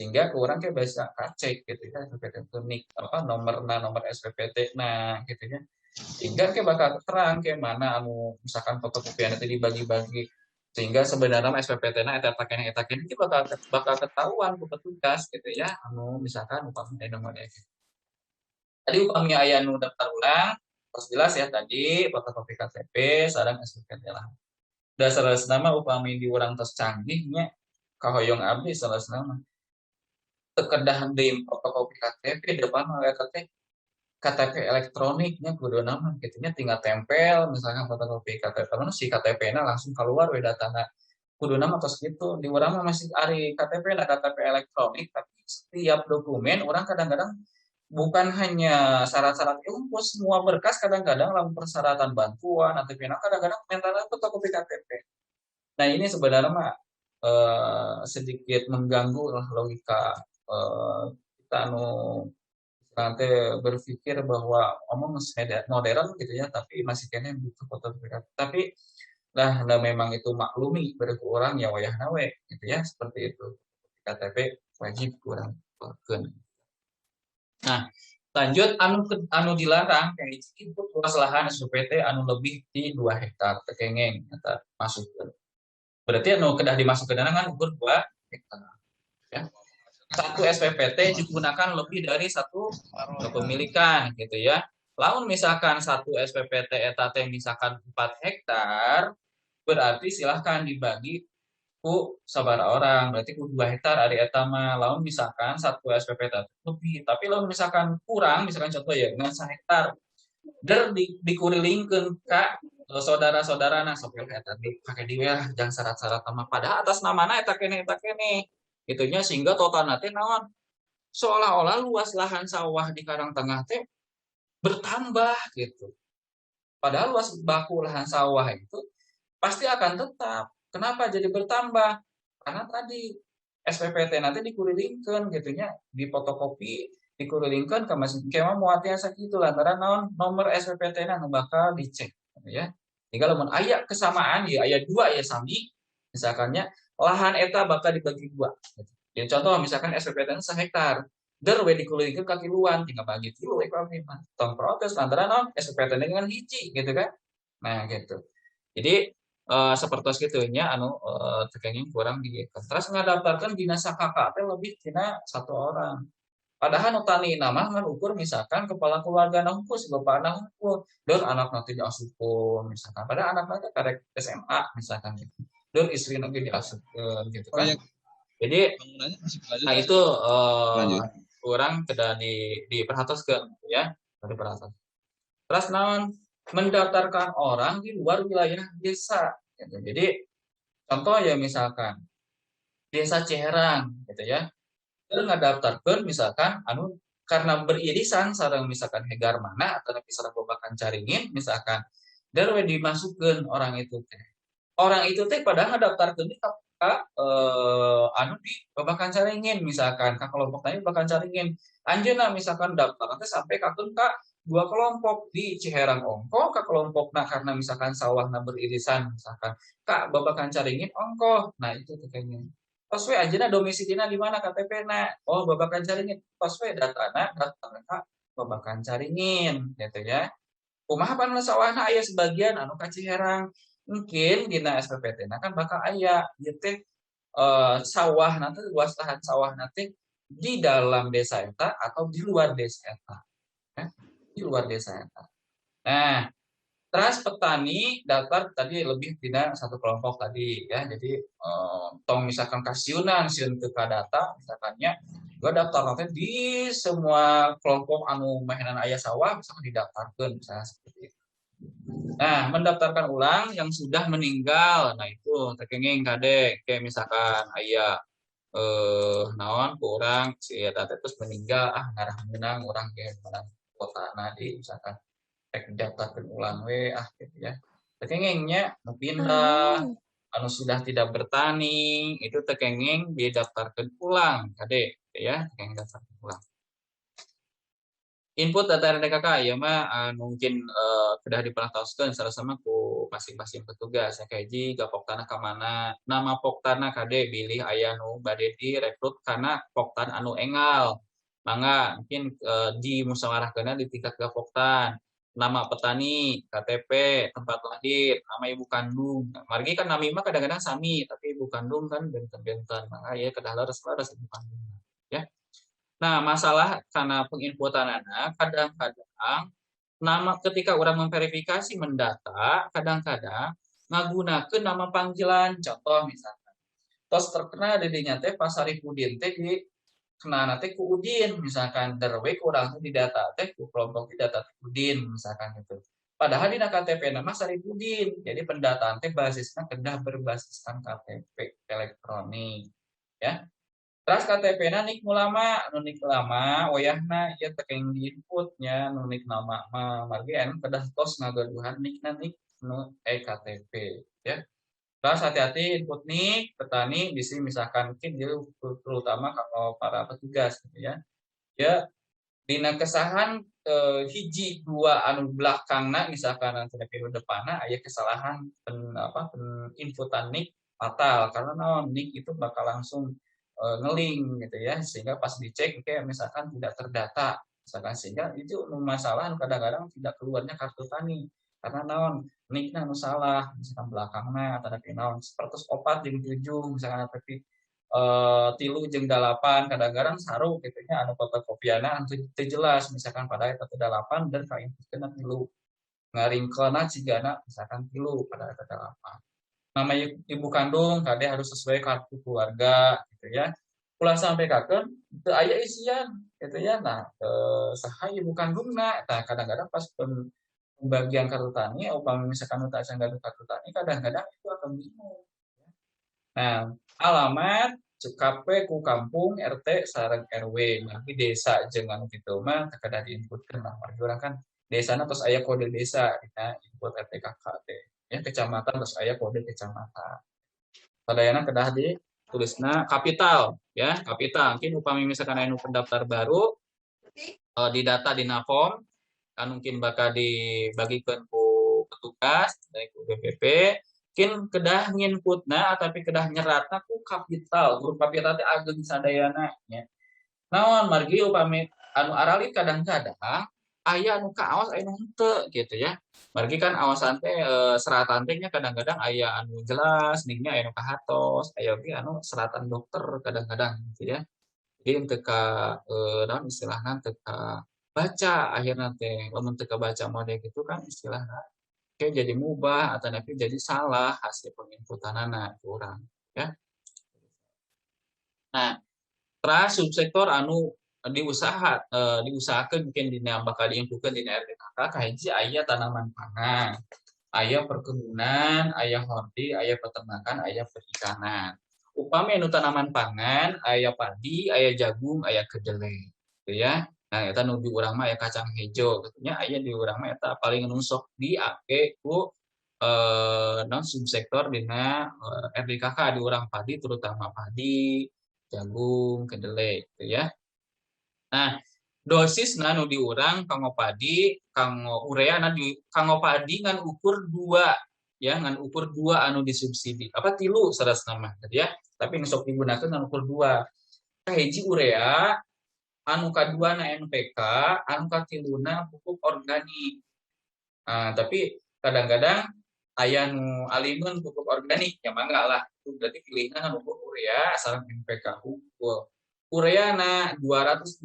sehingga ke orang kayak bisa cek gitu ya SPPT itu apa nomor SPPT nah gitu ya sehingga kayak bakal terang kayak mana anu misalkan fotokopian itu dibagi-bagi sehingga sebenarnya SPPT na eta kene itu bakal ketahuan ke petugas gitu ya anu misalkan upamanya nomor tadi upamanya aya nu daftar ulang terus jelas ya tadi fotokopi KTP sareng SPPT lah dasar nama upami di urang tos canggihnya kahoyong abdi salah nama tekedah di fotokopi KTP depan eta teh KTP elektroniknya kudu nama gitunya tinggal tempel misalnya fotokopi KTP mana si KTP-na langsung keluar we datana kudu nama tos gitu di urang masih ari KTP lah KTP elektronik tapi setiap dokumen orang kadang-kadang bukan hanya syarat-syarat ilmu semua berkas kadang-kadang dalam persyaratan bantuan atau pina kadang-kadang minta fotokopi KTP nah ini sebenarnya mah sedikit mengganggu logika kita anu nanti berpikir bahwa omong modern gitu ya tapi masih kena butuh fotokopi tapi lah memang itu maklumi pada orang ya wayah nawe gitu ya seperti itu KTP wajib kurang keluarkan. Nah lanjut anu dilarang kayak itu luas lahan SPPT anu lebih di 2 hektar tekengeng kata masuk berarti anu kedah dimasuk ke dana kan ukur 2 hektar ya satu SPPT digunakan lebih dari satu kepemilikan gitu ya. Lamun misalkan satu SPPT eta teh misalkan 4 hektar, berarti silahkan dibagi ku sabaraha orang, berarti ku 2 hektar ari eta mah. Lamun misalkan satu SPPT lebih, tapi lamun misalkan kurang, misalkan contoh ya dengan 1 hektar, dikurilingkeun ka saudara-saudara nah sopel eta pakai di lah jangan syarat-syarat sama padahal atas namana eta kene itunya sehingga total nanti naon seolah-olah luas lahan sawah di Karang Tengah teh bertambah gitu. Padahal luas baku lahan sawah itu pasti akan tetap. Kenapa jadi bertambah? Karena tadi SPPT nanti dikurilingkeun gitu nya, di fotokopi dikurilingkeun ka masjid kemah moal tiasa kitu lantaran naon nomor SPPT-na nu bakal dicek gitu ya. Jika lamun aya kesamaan ya aya dua ya sami misalkannya lahan eta bakal dibagi dua gitu. Ya contoh misalkan SPPT-na 1 hektar, der we dikurilingkeun ka tiluan tinggal bagi tilu we ku abdi mah. Tong protes lantaran naon SPPT-na dengan hiji gitu kan. Nah gitu. Jadi sapertos kitunya anu tekenging kurang di terus ngadaftarkan dina sakaka teh lebih tina 1 orang. Padahal nu tanina mah ngan ukur misalkan kepala keluarga na hungkul si bapana hungkul, dan anak nanti diasupkeun misalkan. Padahal anak nanti karek SMA misalkan gitu. Dan istri nanti diasupkeun gitu Oh kan. ya, Jadi bangunannya masih lanjut nah Mas. itu Lanjut. kurang kedah diperhatuskeun ya, diperhatos. Terus naon mendaftarkan orang di luar wilayah desa gitu. Jadi contoh ya misalkan desa Ciherang gitu ya. Terus ngadaftarkeun misalkan anu karena beririsan sareng misalkan Hegar mana atau misalkan Babakan Caringin misalkan dan we dimasukkeun orang itu teh. Orang itu teh padahal ngadaftarkeun di anu di Babakan Caringin misalkan ka kelompok tadi Babakan Caringin. Anjeunna misalkan daftar teh sampai kakeun ka dua kelompok di Ciherang ongko ka kelompokna karena misalkan sawahna beririsan misalkan ka Babakan Caringin ongko. Nah itu tuh kayaknya. Tos we anjeunna domisilina di mana KTP-na? Oh Babakan Caringin. Tos we datana daftarna ka Babakan Caringin gitu ya. Kumaha pan sawahna aya sebagian anu ka Ciherang. Mungkin dina SPPT-na kan bakal aya ieu teh sawah nanti luas lahan sawah nanti di dalam desa eta atau di luar desa eta ya, di luar desa eta. Nah, terus petani daftar tadi lebih tidak satu kelompok tadi ya. Jadi tong misalkan kasiunan siun ke data misalkannya gua daftar nanti di semua kelompok anu mahenan ayah sawah misalkan didaftarkan misalnya seperti itu. Nah, mendaftarkan ulang yang sudah meninggal. Nah, itu tekenging kade kayak misalkan ayah naon kurang si eta terus meninggal ngarah menang orang kayak menang kota nadi misalkan rek daftarkeun ulang we gitu ya. Tekengingnya nu pindah anu sudah tidak bertani itu tekenging didaftarkeun ulang kade gitu ya, tekenging daftarkeun ulang. Input data RDKK ya mah mungkin kedah diperhatikan sama ku masing-masing petugas ya kayak ji gapok tanah ke mana nama poktana kade pilih aya nu bade direkrut karena poktan anu engal mangga mungkin dimusyawarahkeunna di tingkat gapoktan nama petani KTP tempat lahir nama ibu kandung margi kan nami mah kadang-kadang sami tapi ibu kandung kan benten-benten mangga ya kedah leres-leres ibu kandung ya. Nah, masalah karena penginputan anak, kadang-kadang nama ketika orang memverifikasi mendata, kadang-kadang menggunakan nama panggilan. Contoh misalkan, tos terkena didinya teh Pasaripudin teh di kena nate ku Udin misalkan derwe kurang di data teh ku kelompok di data Udin misalkan gitu. Padahal di KTP nama Saripudin. Jadi pendataan teh basisnya kedah berbasiskan KTP elektronik. Ya, terus KTP-na nik mulama, nunik lama, wayahna ieu tekeng di inputnya nunik nama mah margi anu kedah tos ngagaduhan nikna nik nu KTP ya. Terus hati-hati input nik petani bisa misalkan mungkin dia terutama kalau para petugas gitu ya. Ya dina kesahan hiji dua anu belakangna misalkan anu periode depanna aya kesalahan inputan nik fatal karena naon nik itu bakal langsung ngeling gitu ya sehingga pas dicek kayak misalkan tidak terdata misalkan sehingga itu masalah kadang-kadang tidak keluarnya kartu tani karena naon niknya anu salah misalkan belakangnya atau ada naon 104 jeung 7 misalkan tapi tilu jeung 8 kadang-kadang saru gitu nya anu fotokopiana anu teu jelas misalkan pada eta 8 dan kainputkeun tilu ngaringkeuna cigana misalkan tilu pada eta 8 nama ibu kandung kade harus sesuai kartu keluarga gitu ya. Ulah sampai kakeun teu aya isian gitu ya. Nah, saha ibu kandungna nah kadang-kadang pas pembagian kartu tani upami misalkan nu teu ngadu kartu tani kadang-kadang itu akan bingung. Nah, alamat KP ku kampung RT sareng RW tapi desa jeung anu kitu mah teu kedah diinputkeun lah margi urang kan desana tos aya kode desa dina input RTKK teh ya kecamatan terus aya kode kecamatan. Padayana kedah di tulisna kapital ya, kapital. Mungkin upami misalkan anu pendaftar baru di data di Nakom kan mungkin bakal dibagikan ku petugas dari ku BPP mungkin kedah nginputna tapi kedah nyeratna ku kapital huruf kapital teh ageng sadayana nya naon margi upami anu aralit kadang-kadang aya anu kaos aya anu henteu gitu ya margi kan awasan teh seratan teh nya kadang-kadang aya anu jelas ningnya aya anu kahatos aya oge anu seratan dokter kadang-kadang gitu ya jadi teka naon istilahna teka baca akhirnya teh lamun teu baca model gitu kan istilahna kayak jadi mubah atau nanti jadi salah hasil penginputanana ke urang ya. Nah, terus subsektor anu diusahakan mungkin dina bakal diinpukeun dina RDKK kahiji aya tanaman pangan, aya perkebunan, aya horti, aya peternakan, aya perikanan. Upami anu tanaman pangan, aya padi, aya jagung, aya kedelai. Gitu ya. Nah, eta nu di urang mah aya kacang hejo, gitu nya aya di urang mah eta paling nu sok diake ku non subsektor dina RDKK di urang padi terutama padi, jagung, kedelai gitu ya. Nah, dosis nu di urang kanggo padi, kanggo urea kanggo padi ngan ukur 2 ya, ngan ukur 2 anu disubsidi. Apa tilu saresna mah gitu ya. Tapi nu sok digunakeun ngan ukur 2. Kahiji urea, anu kadua na NPK, anu katiluna pupuk organik. Nah, tapi kadang-kadang aya nu alimun pupuk organik ya mangga lah. Itu berarti pilihna anu urea sareng NPK hungkul. Ureana 225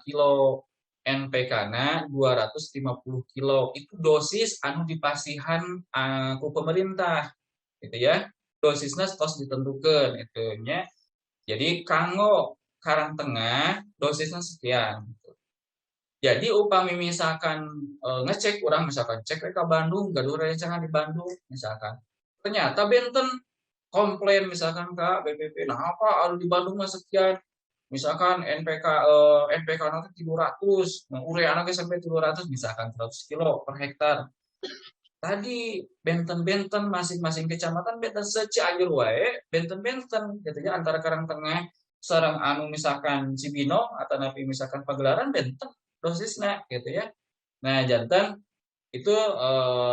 kilo, NPK-na 250 kilo. Itu dosis anu dipasihan ku pemerintah gitu ya. Dosisnya tos ditentukan itu nya. Jadi kanggo Karang Tengah dosisnya sekian. Jadi upami misalkan ngecek orang misalkan cek ke Bandung, gaduh rencangan di Bandung misalkan. Ternyata benten komplain misalkan ke BPP, nah apa di Bandung mah sekian. Misalkan NPK nanti 300, nah urea anaknya sampai 300 misalkan 100 kilo per hektar. Tadi benten-benten masing-masing kecamatan benten Cianjur wae, benten-benten gitu ya antara Karang Tengah sareng anu misalkan Cibinong atau napi misalkan Pagelaran benten dosisnya gitu ya. Nah, jantan itu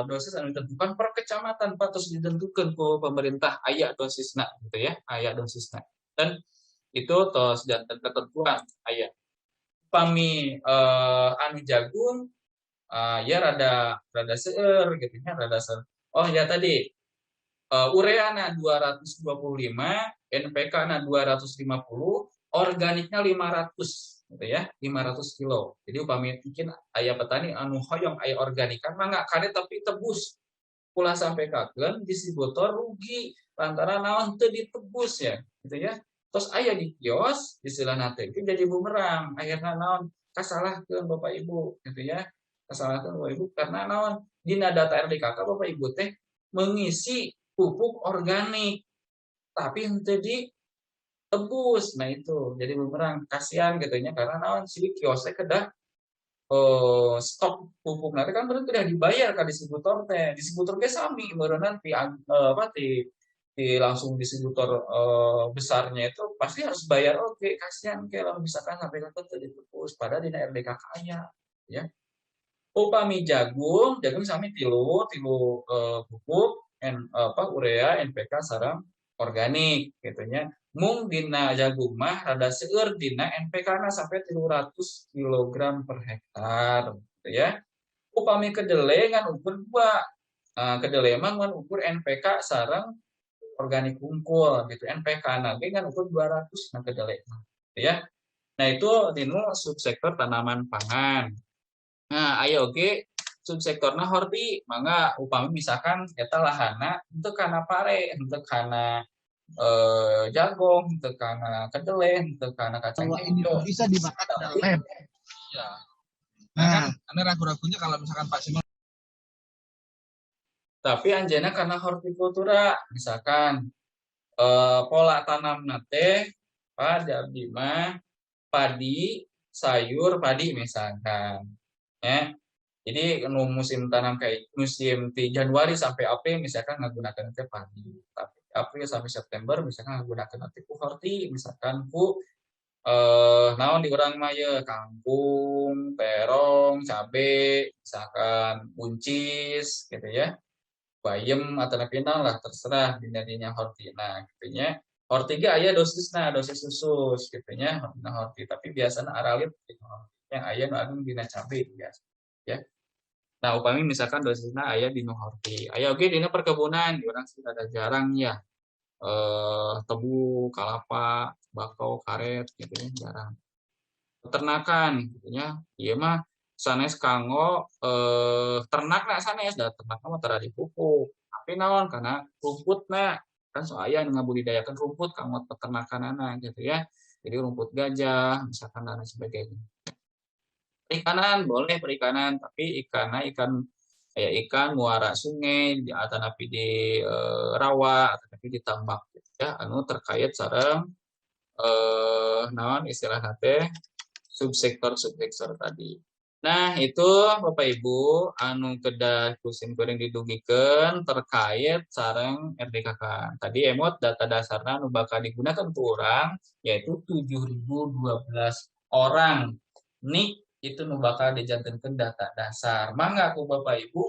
dosis anu ditentukan per kecamatan Pak terus ditentukan ke pemerintah aya dosisna gitu ya, aya dosisna. Dan itu tos jantan ketentuan aya. Pami anu jagung ya rada seueur gitu ya, rada seueur. Oh ya tadi ureana 225, NPK-na 250, organiknya 500 gitu ya, 500 kilo. Jadi upami mungkin aya petani anu hoyong aya organikan mah kade tapi tebus. Ulah sampaikan distributor rugi lantaran naon teu ditebus ya, gitu ya. Terus aya di kios istilahna teh jadi bumerang, akhirnya naon kasalahkeun Bapak Ibu gitu ya. Kasalahkeun Bapak Ibu karena naon dina data RDKK Bapak Ibu teh mengisi pupuk organik tapi henteu ditebus. Nah itu jadi bumerang kasihan gitu nya karena naon si kios teh kedah stok pupuk nanti kan berarti udah dibayar ke distributor teh distributor teh sami meureun nanti langsung distributor besarnya itu pasti harus bayar oke kasihan kalau misalkan sampai ke ditebus padahal di RDKK aya ya upami jagung sami tilu pupuk urea NPK sareng organik gitu nya mung dina jagung mah rada seueur dina NPK-na sampai 300 kg per hektar gitu ya. Upami kedelai ngan ukur 2. Kedelai mah ngan ukur NPK sareng organik hungkul gitu. NPK-na ge ngan ukur 200 nah kedelai mah gitu ya. Nah itu dinu subsektor tanaman pangan. Nah aya oge subsektorna horti mangga upami misalkan eta lahana henteu kana pare henteu kana jagung, henteu kana kedelai, henteu kana kacang hijau. Bisa dimakan dalam lem. Ya. Nah, kan ragu-ragunya kalau misalkan Pak Simon. Tapi anjena karena hortikultura, misalkan pola tanam nate pada bima padi, sayur, padi misalkan. Ya. Jadi musim tanam kayak musim di Januari sampai April misalkan menggunakan padi. Tapi April sampai September misalkan menggunakan nanti ku horti misalkan ku naon di urang mah ye kangkung, terong, cabe, misalkan buncis gitu ya. Bayem atau napinang lah terserah dina horti. Nah, gitunya horti ge aya dosisna, dosis khusus gitunya nah horti. Tapi biasanya aralit yang aya nu agung dina cabe biasa. Ya. Nah, upami misalkan dosisna aya di nu horti. Aya oge dina perkebunan, di urang sih ada jarang ya. Tebu, kalapa, bakau, karet gitu ya, jarang. Peternakan gitu ya. Ieu mah sanes kanggo ternak na sanes da ternak mah tara dipupuk. Tapi naon karena rumputna kan soalnya ngabudidayakeun rumput kanggo peternakanana gitu ya. Jadi rumput gajah misalkan dan lain sebagainya. Perikanan boleh perikanan tapi ikan ikan muara sungai atau napi di rawa atau napi di tambak gitu ya anu terkait sareng naon istilah teh subsektor tadi. Nah, itu Bapak Ibu anu kedah kusim goreng didugikeun terkait sareng RDKK. Tadi emot data dasarna anu bakal digunakan untuk orang yaitu 7.012 orang. Nih itu nu bakal dijantenkeun data dasar. Mangga ku Bapak Ibu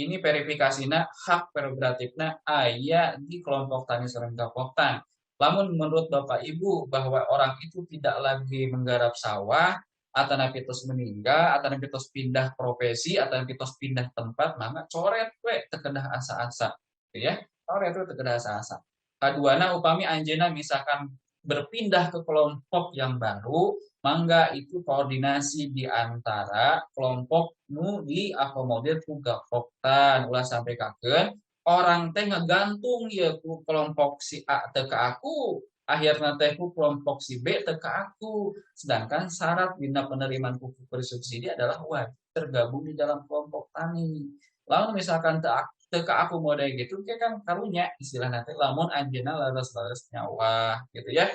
ini verifikasina hak prerogatifna aya di kelompok tani sareng gapoktan. Namun menurut Bapak Ibu bahwa orang itu tidak lagi menggarap sawah, atau napi tos meninggal, atau napi tos pindah profesi, atau napi tos pindah tempat, maka coret we tekedah asa-asa, gitu ya. Coret we tekedah asa-asa. Kaduana upami anjeuna misalkan berpindah ke kelompok yang baru, mangga itu koordinasi di antara kelompok nu diakomodir ku gapoktan ulah sampai kakeun orang teh ngegantung ya ku kelompok si A teu ka aku, akhirna teh ku kelompok si B teu ka aku. Sedangkan syarat dina penerimaan pupuk bersubsidi adalah wajib tergabung di dalam kelompok tani. Lamun misalkan teu ka aku mode gitu kan karunya istilahna teh lamun anjeunna leres-leres nyawa gitu ya.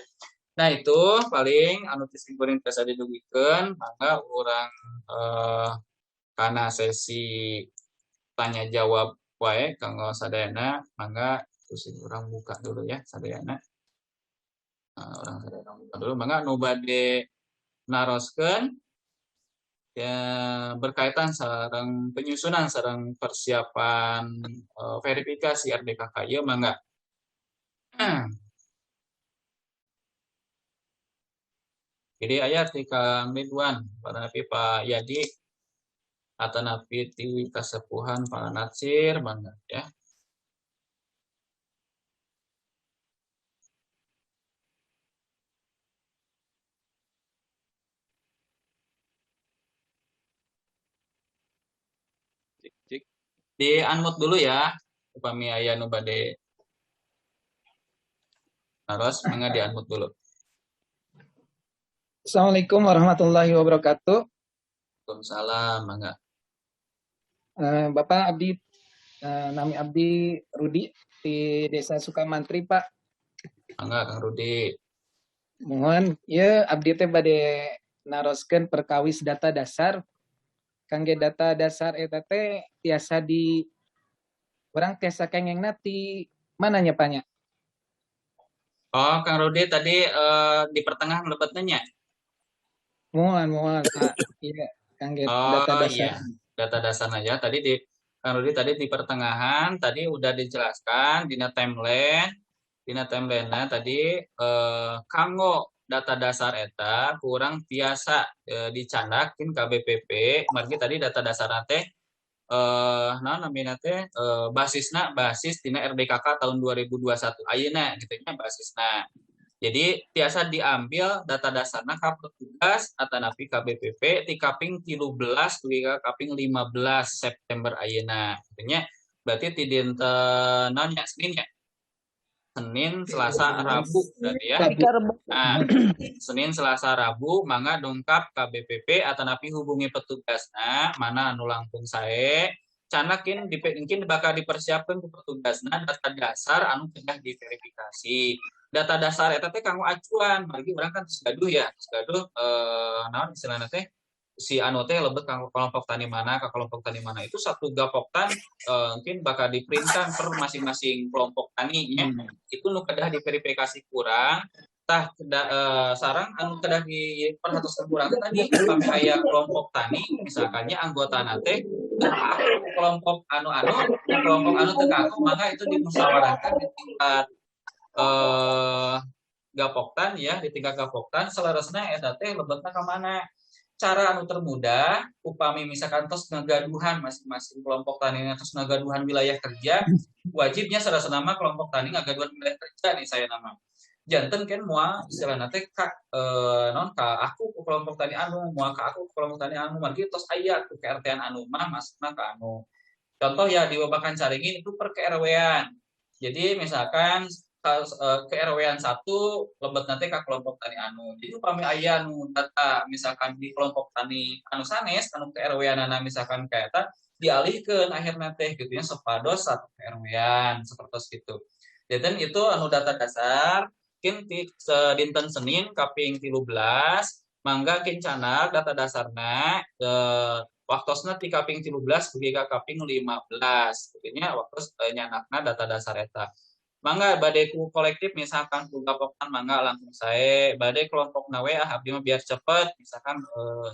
Nah itu paling anu disimpurin bisa didugikeun mangga urang kana sesi tanya jawab wae kanggo sadayana mangga terus orang buka dulu ya sadayana. Orang sadayana buka dulu mangga nu bade naroskeun ya berkaitan sareng penyusunan sareng persiapan verifikasi RDKK ieu mangga. Jadi aya ti Kang Ridwan, Pak Yadi atau napi ti kasepuhan Pak Natsir mangga ya. Cik. Di unmute dulu ya. Upami aya nu bade naros mangga di unmute dulu. Assalamualaikum warahmatullahi wabarakatuh. Waalaikumsalam mangga. Bapak Abdi, nami Abdi Rudi di Desa Sukamantri, Pak. Mangga Kang Rudi. Mohon ya Abdi teh bade naroskeun perkawis data dasar. Kangge data dasar eta teh tiasa di urang tiasa kengengna ti mananya Pak nya? Oh, Kang Rudi tadi di pertengahan lebetnya nya. Mohon Pak. Iya, kangge data dasar. Iya. Data dasarnya ya. Tadi di Kang Rudi tadi di pertengahan tadi udah dijelaskan dina timeline tadi kanggo data dasar eta kurang biasa dicandakin KBPP margi tadi data dasar teh nah namina teh basis tina RDKK tahun 2021 ayeuna gitu nya basisna. Jadi tiasa diambil data dasarna ka petugas atanapi KBPP ti kaping 13 dugi ka kaping 15 September ayeuna. Gitu nya. Berarti ti dinten naon nya Senin ya? Senin, Selasa, Rabu berarti ya. Nah, Senin, Selasa, Rabu mangga dongkap KBPP atanapi hubungi petugasna mana anu langkung sae canakin mungkin bakal dipersiapkan ke petugasna data dasar anu kedah diverifikasi. Data dasar eta teh kanggo acuan bagi orang kan geus gaduh ya, geus gaduh naon istilahna teh si anu teh lebet ka kelompok tani mana ke kelompok tani mana itu satu gapoktan mungkin bakal diperintah per masing-masing kelompok tani nya itu nu kedah diverifikasi kurang tah sarang anu kedah di perhatian kurang tadi kami aya kelompok tani misalkannya anggota nate kelompok anu kelompok anu teu kaku maka itu dimusyawarahkan di tingkat gapoktan ya di tingkat gapoktan selarasna eta teh lebetna ka mana cara anu termudah upami misalkan tos ngagaduhan masing-masing kelompok tani tos ngagaduhan wilayah kerja wajibnya sarasana mah kelompok tani ngagaduhan wilayah kerja nih saya nama janten kan moal istilahna teh ka non ka aku ku kelompok tani anu moal ka aku ku kelompok tani anu margi tos aya ku KRT-an anu mah masna ka anu contoh ya di Babakan Caringin itu per KRW-an jadi misalkan ke RW-an 1 lebet nanti ke kelompok tani anu. Jadi upami aya nu data misalkan di kelompok tani anu sanes anu ke RW-anana misalkan kayak eta dialihkeun akhirna teh gitu ya sepados satu ke RW-an seperti itu. Dan itu anu data dasar kin dinten Senin kaping 13 mangga kin canak data dasarna waktosna ti kaping 13 dugi ka kaping 15. Artinya waktos nyanakna data dasar eta. Mangga badai ku kolektif misalkan ku gapoktan mangga langsung saya badai kelompok nawe abdi mah biar cepet misalkan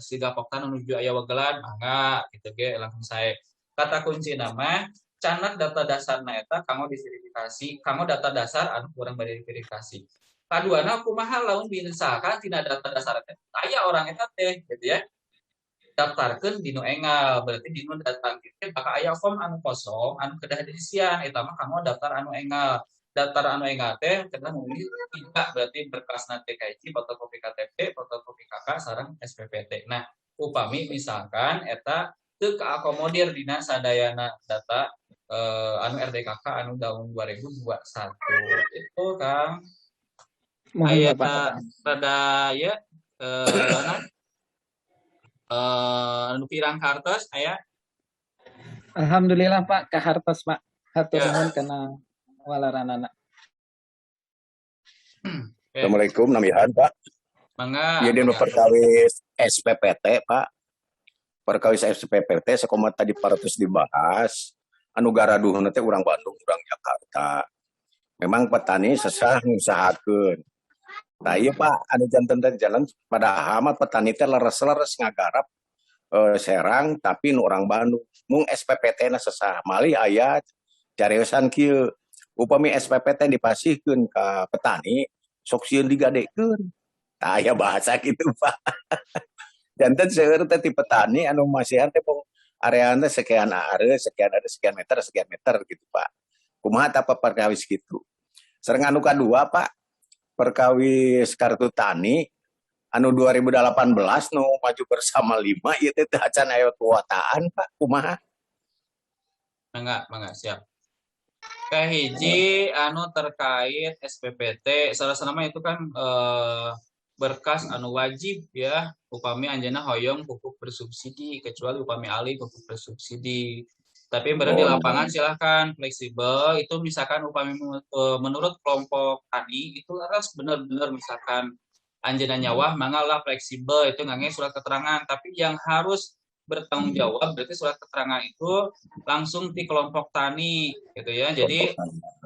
si gapoktan menuju aya wagelan mangga gitu ge langsung saya kata kunci nama canak data dasarna eta kanggo diverifikasi kanggo data dasar anu kurang bade diverifikasi kaduana kumaha lamun misalkan tina data dasar teh aya orang eta teh gitu ya daftarkeun dinu engal berarti dinu datang kieu bakal aya form anu kosong anu kedah diisian eta mah kanggo daftar anu engal daftar anu engal teh kedah memilih tiga berarti berkasna TKI fotokopi KTP fotokopi KK sareng SPPT nah upami misalkan eta teu kaakomodir dina sadayana data anu RDKK anu tahun 2021 itu Kang aya rada ya anu pirang hartos aya Alhamdulillah Pak ka hartos Pak hatur nuhun kana walaranana. Assalamualaikum namihan Pak. Mangga. Jadi perkawis SPPT Pak. Perkawis SPPT sakomo tadi paratus dibahas. Anu garaduhna teh urang Bandung, urang Jakarta. Memang petani sesah ngusahakeun. Nah iya Pak, anu janten teh jalan padahal mah petani teh leres-leres ngagarap Serang tapi nu urang Bandung. Mung SPPT-na sesah malih aya cariosan kieu. Upami SPPT dipasihkeun ka petani sok sieun digadekeun. Tah aya bahasa kitu Pak. Janten seueur teh ti petani anu masihan teh areana sekian are, sekian meter gitu Pak. Kumaha tah perkawis kitu. Sareng anu kadua Pak, perkawis kartu tani anu 2018 nu maju bersama 5 ieu teh acan aya kuotaan Pak. Kumaha? Mangga siap. Kahiji anu terkait SPPT sarasana mah itu kan berkas anu wajib ya upami anjeunna hoyong pupuk bersubsidi kecuali upami alih pupuk bersubsidi tapi berada di lapangan silahkan fleksibel itu misalkan upami menurut kelompok tani itu harus benar-benar misalkan anjeunna nyawa mangga fleksibel itu ngangge surat keterangan tapi yang harus bertanggung jawab berarti surat keterangan itu langsung di kelompok tani gitu ya jadi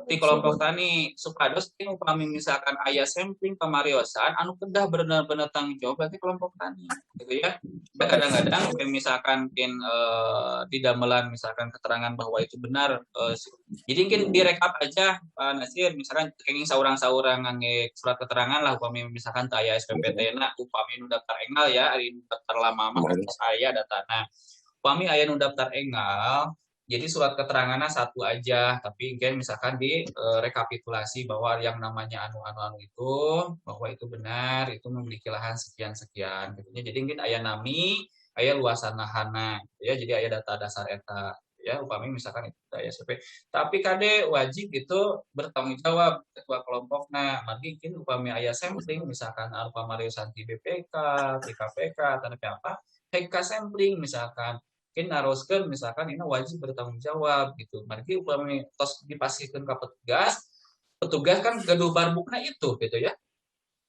di kelompok tani supados upami misalkan aya sampling pamariosan anu kedah benar-benar tanggung jawab berarti kelompok tani gitu ya kadang-kadang misalkan di damelan misalkan keterangan bahwa itu benar jadi mungkin direkap aja Pak Nasir misalkan kenging saurang-saurang ngangge surat keterangan lah upami misalkan aya SPPT na upami nu daftar engal ya ari daftar lama mah aya datana upami aya nu daftar engal jadi surat keterangannya satu aja tapi mungkin misalkan di rekapitulasi bahwa yang namanya anu itu bahwa itu benar itu memiliki lahan sekian gitu jadi mungkin aya nami aya luasan lahanna ya jadi aya data dasar eta ya upami misalkan itu aya SP tapi kade wajib itu bertanggung jawab ketua kelompokna margi mungkin upami aya sampling misalkan alfa mariosan ti BPK ti KPK tanda apa heka sampling misalkan mungkin naroskeun misalkan ini wajib bertanggung jawab gitu margi upami tos dipasihkeun ka petugas kan gaduh barbukna itu gitu ya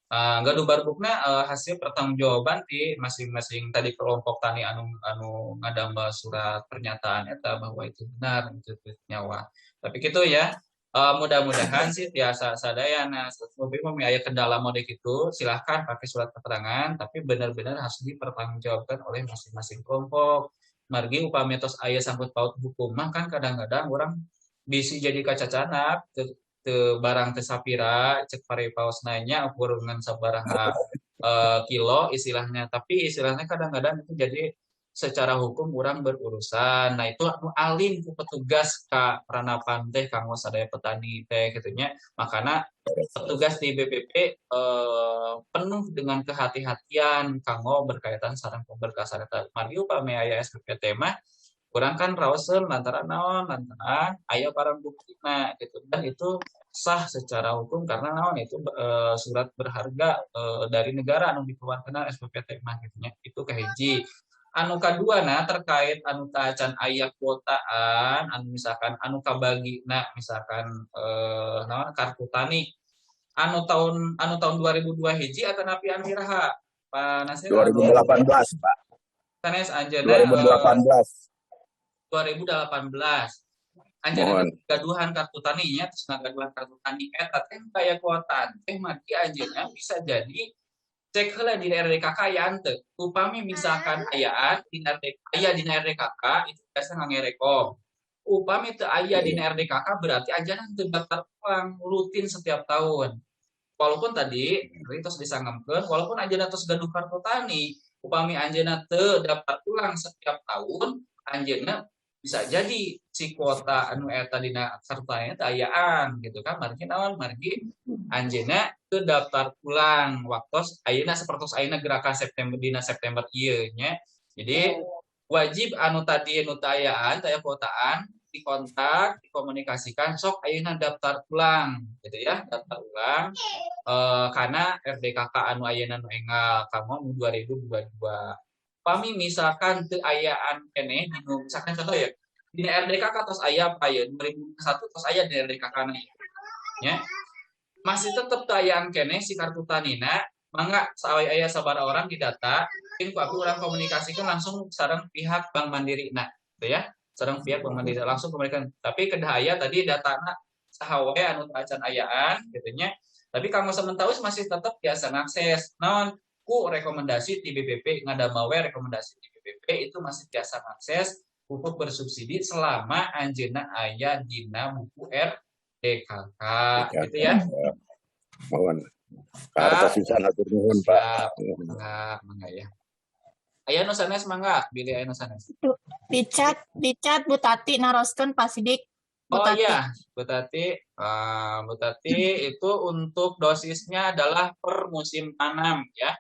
Gaduh barbukna hasil pertanggungjawaban di masing-masing tadi kelompok tani anu anu ngadamba surat pernyataan eta bahwa itu benar itu nyawa. Tapi gitu ya. Mudah-mudahan sih tiasa sadayana mobil aya kendala mode gitu silahkan pakai surat keterangan tapi benar-benar harus dipertanggungjawabkan oleh masing-masing kelompok. Margi upami tos aya sangkut paut hukum mah kan kadang-kadang orang bisi jadi kacacanak barang tesapira cek parepaus nanya ukur dengan sabaraha kilo istilahnya tapi istilahnya kadang-kadang itu jadi secara hukum orang berurusan nah itu anu alin ku petugas ka pranapan teh kanggo sadaya petani teh gitunya makana petugas di BPP penuh dengan kehati-hatian kanggo berkaitan sareng pemberkasan eta mari upami aya SPPT mah kurang kan rawsen lantaran naon lantaran aya barang bukti nah gitu dan itu sah secara hukum karena naon itu surat berharga dari negara anu dikeluarkan SPPT mah gitunya itu kahiji anu kadua nah terkait anu tacan aya kuotaan anu misalkan anu kabagi nah misalkan naon kartu tani anu tahun 2002 hiji atau napi anu iraha Pak Nasir 2018 Pak. sanes anjeunna 2018. 2018 anjeunna gaduhan kartu taninya terus gaduhan kartu tani eta teh kaya kuotaan teh mati anjeunna bisa jadi cek heula di RDKK aya teu upami misalkan ayaan di aya di RDKK itu biasa ngangerekom upami teu aya di RDKK berarti anjeunna teu daftar ulang rutin setiap tahun walaupun tadi tos disangemkeun walaupun anjeunna tos gaduh kartu tani upami anjeunna teu daftar ulang setiap tahun anjeunna bisa jadi si kuota anu eta dina kartu tani ayaan gitu kan margi naon margi anjeunna teu daftar ulang waktos ayeuna sapertos ayeuna gerakan September dina September ieu nya jadi wajib anu tadi anu tayaan taya kuotaan dikontak dikomunikasikan sok ayeuna daftar ulang gitu ya daftar ulang karena RDKK anu ayeuna nu enggal kanggo 2022 pami misalkan teu ayaan keneh misalkan contoh ya di RDKK tos aya apa ya 2001 tos aya di RDKK nya masih tetap teu ayaan keneh si kartu tanina mangga sawe aya sabaraha orang di data mungkin aku urang komunikasikan langsung sareng pihak Bank Mandiri nah gitu ya sareng pihak Bank Mandiri langsung komunikasikan tapi kedah aya tadi datana saha wae anu acan ayaan gitu nya tapi kanggo sementara masih tetap biasa ngakses naon ku rekomendasi di BPP ngadama we rekomendasi di BPP itu masih biasa akses pupuk bersubsidi selama anjeunna aya dina buku RDKK gitu ya. Mohon. Karta sisan atur nuhun Pak. Mangga ya. Aya nu sanes mangga, bilih aya nu sanes. Di chat Bu Tati naroskeun Pak Sidik. Oh iya, Bu Tati. Bu Tati itu untuk dosisnya adalah per musim tanam ya.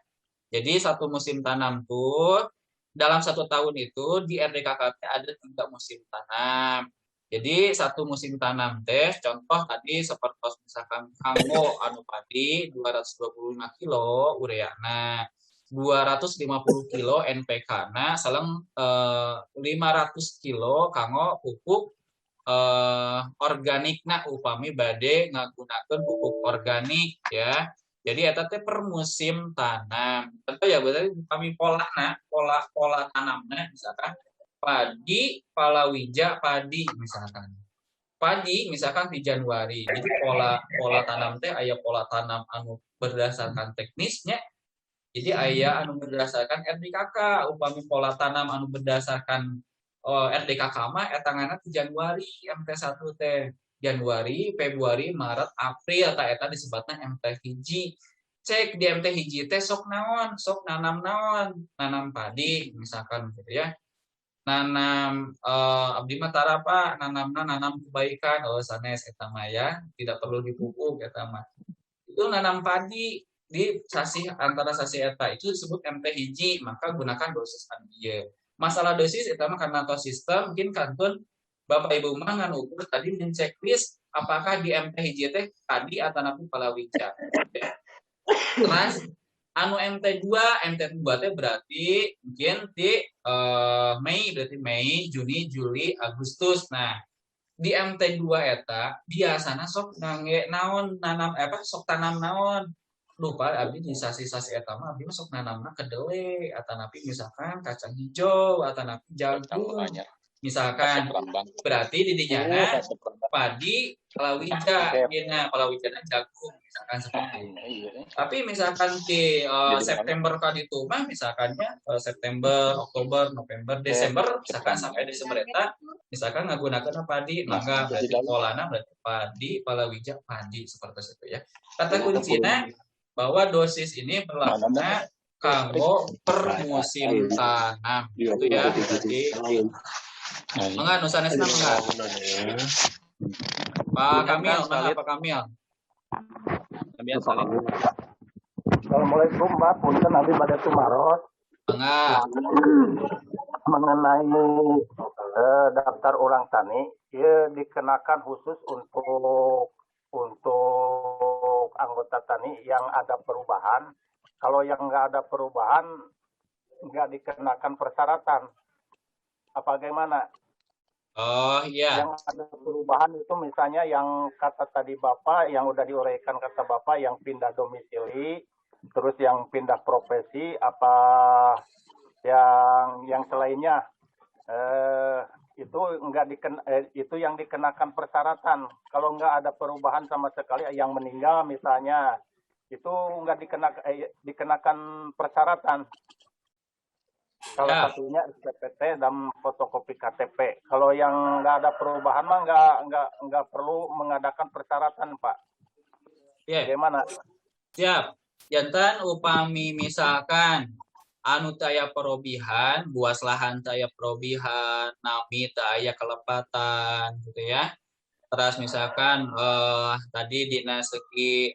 Jadi satu musim tanam tuh dalam satu tahun itu di RDKK ada 3 musim tanam. Jadi satu musim tanam teh contoh tadi seperti misalkan kanggo anu padi 225 kilo ureana 250 kilo NPK-na saleng 500 kilo kanggo pupuk organikna upami bade ngagunakeun pupuk organik ya. Jadi eta teh per musim tanam. Tentu ya berarti kami pola tanamnya misalkan padi, palawija, padi misalkan. Padi misalkan di Januari. Jadi pola tanam teh aya pola tanam anu berdasarkan teknisnya. Jadi aya anu berdasarkan RDKK, upami pola tanam anu berdasarkan RDKK mah eta ngana di Januari MT1 teh. Januari, Februari, Maret, April eta disebutna MT hiji. Cek di MT hiji teh sok naon, sok nanam naon, nanam padi misalkan gitu ya. Nanam abdi mah tarapa, nanam kebaikan, sanes eta mah ya, tidak perlu dipupuk eta mah. Itu nanam padi di sasi antara sasi eta itu disebut MT hiji, maka gunakan dosis anu ieu. Masalah dosis eta mah karena sistem mungkin kantun Bapak Ibu mah ngan ukur tadi menceklis apakah di MT hiji teh tadi atau napi palawija. Terus anu MT2 teh berarti mungkin di Mei berarti Mei, Juni, Juli, Agustus. Nah, di MT2 eta biasana sok ngangge naon nanam sok tanam naon. lupa abdi di sasi-sasi eta mah abdi masuk nanamna kedelai atanapi misalkan kacang hijau atanapi jagung misalkan berarti di dinyana padi palawija palawija jagung misalkan seperti itu. Tapi misalkan di September kali itu mah misalkannya September, Oktober, November, Desember misalkan sampai Desember eta misalkan nggunakeun padi mangga berarti polana berarti padi palawija padi seperti itu ya. Kata kuncinya bahwa dosis ini berlakunya kanggo per musim tanam gitu ya. Jadi mangga nu sanesna mangga. Pak Kamil, mana Pak Kamil? Assalamualaikum Mbak, punten Abi pada Tumarot. Mangga. Mengenai daftar orang tani, ia dikenakan khusus untuk anggota tani yang ada perubahan. Kalau yang nggak ada perubahan, nggak dikenakan persyaratan. Apa bagaimana? Oh iya. Yang ada perubahan itu misalnya yang kata tadi Bapak, yang udah diuraikan kata Bapak, yang pindah domisili, terus yang pindah profesi, apa yang selainnya itu itu yang dikenakan persyaratan. Kalau nggak ada perubahan sama sekali, yang meninggal misalnya, itu nggak dikenakan persyaratan. Salah satunya SPPT dan fotokopi KTP. Kalau yang nggak ada perubahan mah nggak perlu mengadakan persyaratan, Pak. Yeah. Bagaimana? Siap. Jantan upami misalkan anu taya perobihan, buas lahan taya perobihan, nami taya kelepatan gitu ya. Terus misalkan tadi dina segi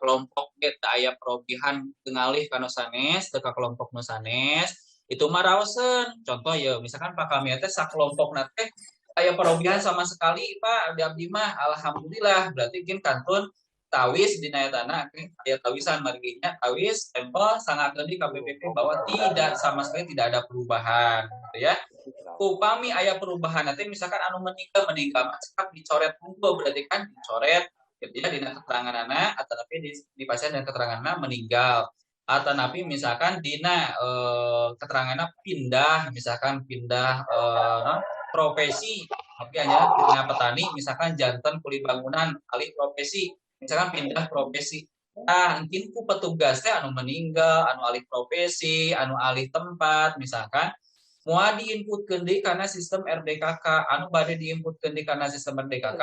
kelompok taya perobihan tengalih kanu sanes, teka kelompok nu sanes, itu mah raoseun. Contoh ya misalkan Pak Kamil teh sakelompok teh aya perobihan sama sekali Pak di abdi mah alhamdulillah berarti gin kantun tawis dina etana aya tawisan marginya tawis stempel sangakeun di KPPP bahwa tidak sama sekali tidak ada perubahan gitu ya. Upami aya perubahan nanti misalkan anu meninggal cekap dicoret unggul berarti kan dicoret gitu ya dina keteranganana atau tapi di pasien dan keteranganana meninggal atau napi misalkan dina keterangannya pindah misalkan pindah profesi tapi hanya dina petani misalkan jantan kuli bangunan alih profesi misalkan pindah profesi mungkin ku petugasnya anu meninggal anu alih profesi anu alih tempat misalkan mau diinputkeun deui kana sistem RDKK anu bade diinputkeun deui kana sistem RDKK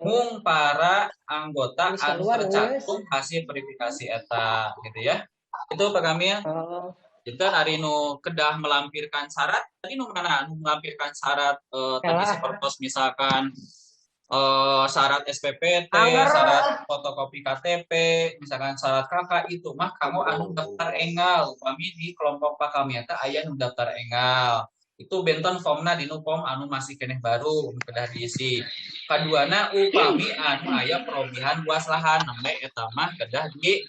mung para anggota anu tercantum hasil verifikasi eta gitu ya. Itu Pak Kamil. Jantan hari nu kedah melampirkan syarat tadi nu mana anu melampirkan syarat tadi seperti misalkan syarat SPPT, syarat fotokopi KTP, misalkan syarat KK itu mah kamu anu daftar engal. Kami di kelompok Pak Kamil teh aya nu daftar engal. Itu benton formna dinu form anu masih keneh baru kedah diisi. Kaduana upami anu aya perobihan luas lahan nembe eta mah kedah di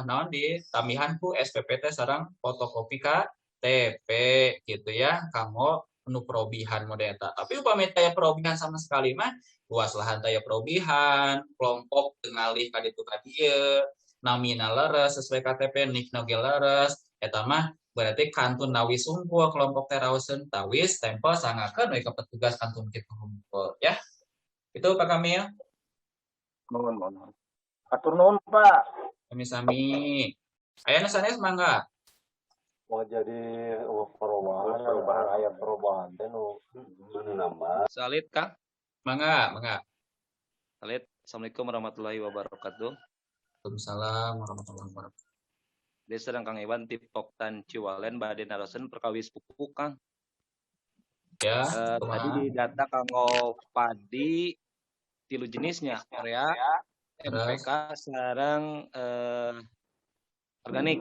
naon di tamihan ku SPPT sareng fotokopi KTP gitu ya. Kamu penuh perobihan model eta. Tapi upami taya perobihan sama sekali mah luas lahan taya perobihan, kelompok tengalih ka ditu ka dieu, namina leres sesuai KTP, nikna ge leres, eta mah berarti kantun nawis unggul kelompok teh raoseun tawis stempel sangakeun we ka petugas kantun kitu unggul ya. Itu Pak Kamil. Mohon. Atur nuhun Pak. Sami-sami. Aya nu sanes mangga. Mau jadi perubahan aya perubahan teh nu nambah. Salit Kang. Mangga. Salit. Assalamualaikum warahmatullahi wabarakatuh. Waalaikumsalam warahmatullahi wabarakatuh. Dia sedang Kang Iwan tipok tan Ciwalen bade naroseun perkawis pupuk Kang. Ya. Tadi di data kanggo padi tilu jenisnya area MPK sareng organik.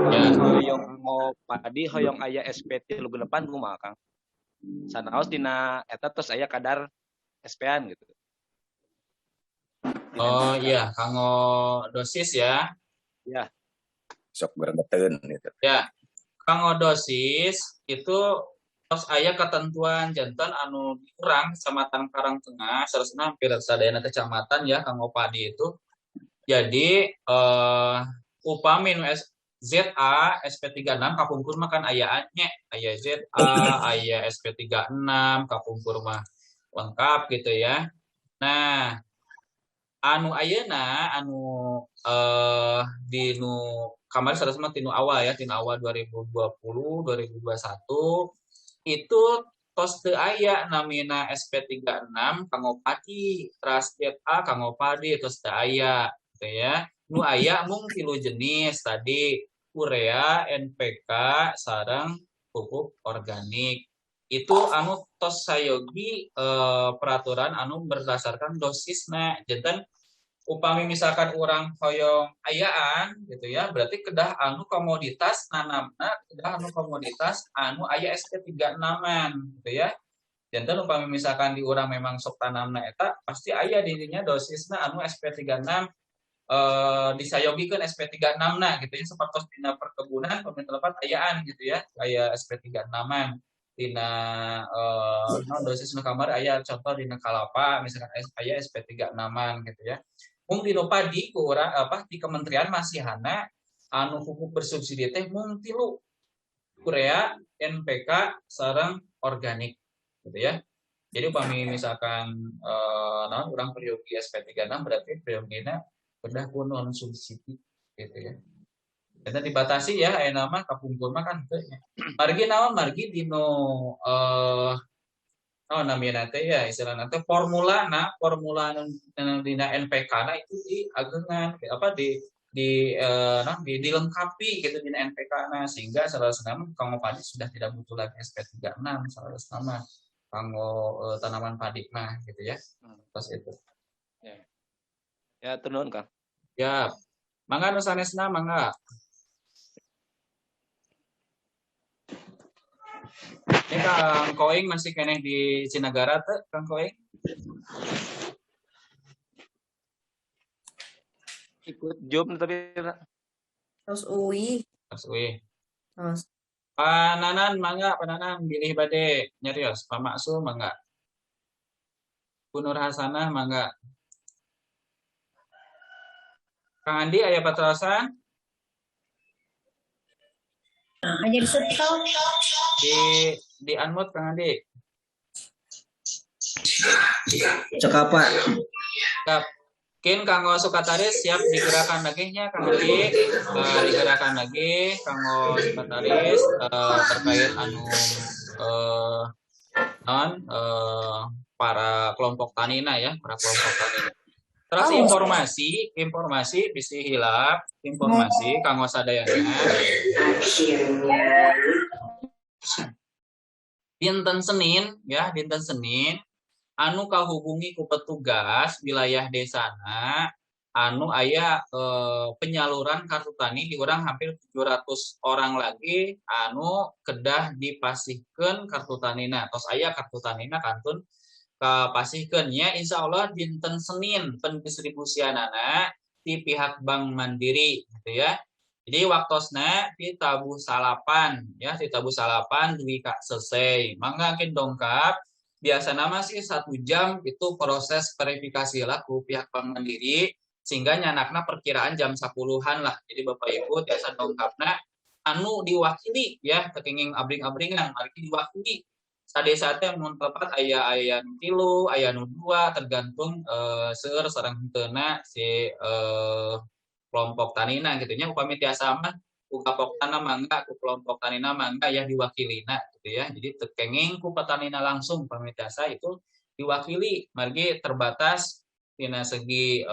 Ya, hoyong mau padi hoyong aya SPT 38 kumaha Kang. Sanaos dina eta tos aya kadar SP-an gitu. Oh iya, kanggo dosis ya. Ya. Sok berebeteun gitu. Ya. Kanggo dosis itu tos aya ketentuan jantan anu diurang Kecamatan Karangtengah saresna hampir sadayana kecamatan ya kanggo padi itu Jadi upami nu ZA SP36 kapungkur mah kan ayaannya aya ZA, aya SP36 kapungkur mah lengkap gitu ya. Nah, anu ayeuna anu di nu kamari sareng tinu awal ya, tinu awal 2020 2021 itu tos teu aya namina SP36 kanggo padi, ras ZA kanggo padi tos teu aya gitu ya. Nu aya mung 3 jenis tadi, urea, NPK, sareng pupuk organik. Itu anu tos sayogi peraturan anu berdasarkan dosisna. Janten upami misalkan orang hoyong ayaan gitu ya, berarti kedah anu komoditas nanamna, kedah anu komoditas anu aya SP36-an gitu ya. Janten upami misalkan di urang memang sok tanamna eta pasti aya dirinya dosisna anu SP36 disayogikeun SP36-na gitu ya, sapertos dina perkebunan pemerintah tempat ayaan gitu ya, aya SP36-an dina dosis nu kamar aya contoh dina kalapa misalkan aya SP36-an gitu ya. Mung dina padi ku urang di kementerian masih hana anu pupuk bersubsidi teh mung 3, urea, NPK, sareng organik gitu ya. Jadi upami misalkan urang periogi SP36 berarti periogina bedah ku non subsidi gitu ya. Kita dibatasi ya aya nama kapungkur mah kan teu nya. Margi naon margi dino namina teh ya istilahna teh formula dina NPK na itu diagengan dilengkapi gitu dina NPK na sehingga salah kanggo padi sudah tidak butuh lagi SP36 salah kanggo tanaman padi mah gitu ya. Terus itu. Ya turun Kang. Ya. Mangga nu sanesna mangga. Ini Kang Koing masih keneh di Cinagara teh Kang Koing? Ikut job tapi Terus UI. Terus. Pananan mangga, pananan bilih bade nyarios, Pamaksu mangga. Bu Nur Hasanah mangga. Kang Andi aya patrosan? Aja disetel. Di unmute Kang Andi. Cek apa? Siap. Mungkin kanggo Sukataris siap digerakkan lagi nya Kang Andi. Digerakkan lagi kanggo Sukataris terkait anu para kelompok tanina ya, para kelompok tanina. Terus informasi bisi hilap, informasi kanggo sadayana. Dinten Senin anu kahubungi ku petugas wilayah desana anu aya penyaluran kartu tani di urang hampir 700 orang lagi anu kedah dipasihkeun kartu tanina. Tos aya kartu tanina kantun kapasihkeun nya insyaallah dinten Senin pendistribusianana di pihak Bank Mandiri gitu ya. Jadi waktosna di tabuh salapan dugi kak selesai. Mangga kin dongkap biasa nama sih 1 jam itu proses verifikasi laku pihak Bank Mandiri sehingga nyanakna perkiraan jam 10-an lah. Jadi Bapak Ibu biasa dongkapna anu diwakili ya kekenging abring-abringan margi diwakili. Sadesa teh mun tepat aya nu 3, aya nu 2 tergantung seueur sareng henteuna si kelompok tanina gitu nya upami tiasa mah ku kapokna mangga ku kelompok tanina mangga ya diwakilina gitu ya. Jadi tekenging ku petanina langsung upami tiasa itu diwakili margi terbatas dina segi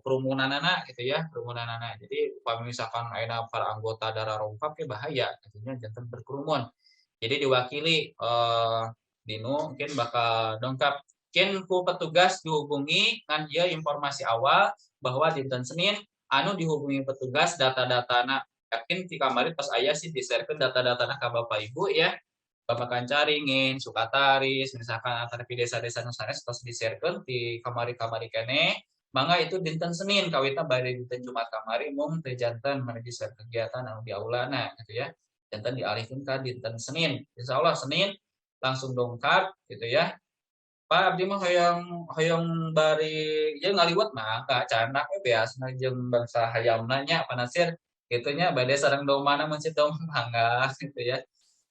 kerumunanana gitu ya, kerumunanana. Jadi upami misalkan aya para anggota darah rongkap ke bahaya gitu nya janten berkerumun. Jadi diwakili dinu mungkin bakal dongkap kin ku petugas dihubungi kan dia informasi awal bahwa dinten Senin anu dihubungi petugas data-datana yakin di kamari pas aya sih di-sharekeun data-datana ka Bapak Ibu ya. Bapak Kancaringin, Sukataris, misalkan antar desa-desa nu sanes tos di-sharekeun di kamari-kamari kene. Mangga itu dinten Senin kawitna bari dinten Jumat kamari mung teu janten menuju kegiatan anu di aulana gitu ya. Janten dialihkeun ka dinten Senin. Insyaallah Senin langsung dongkap gitu ya. Pak abdi mah hoyong bari ya ngaliwat mah canak biasa jeung bangsa hayamna nya panasir gitunya bade sareng domana mencit dom mangga gitu ya.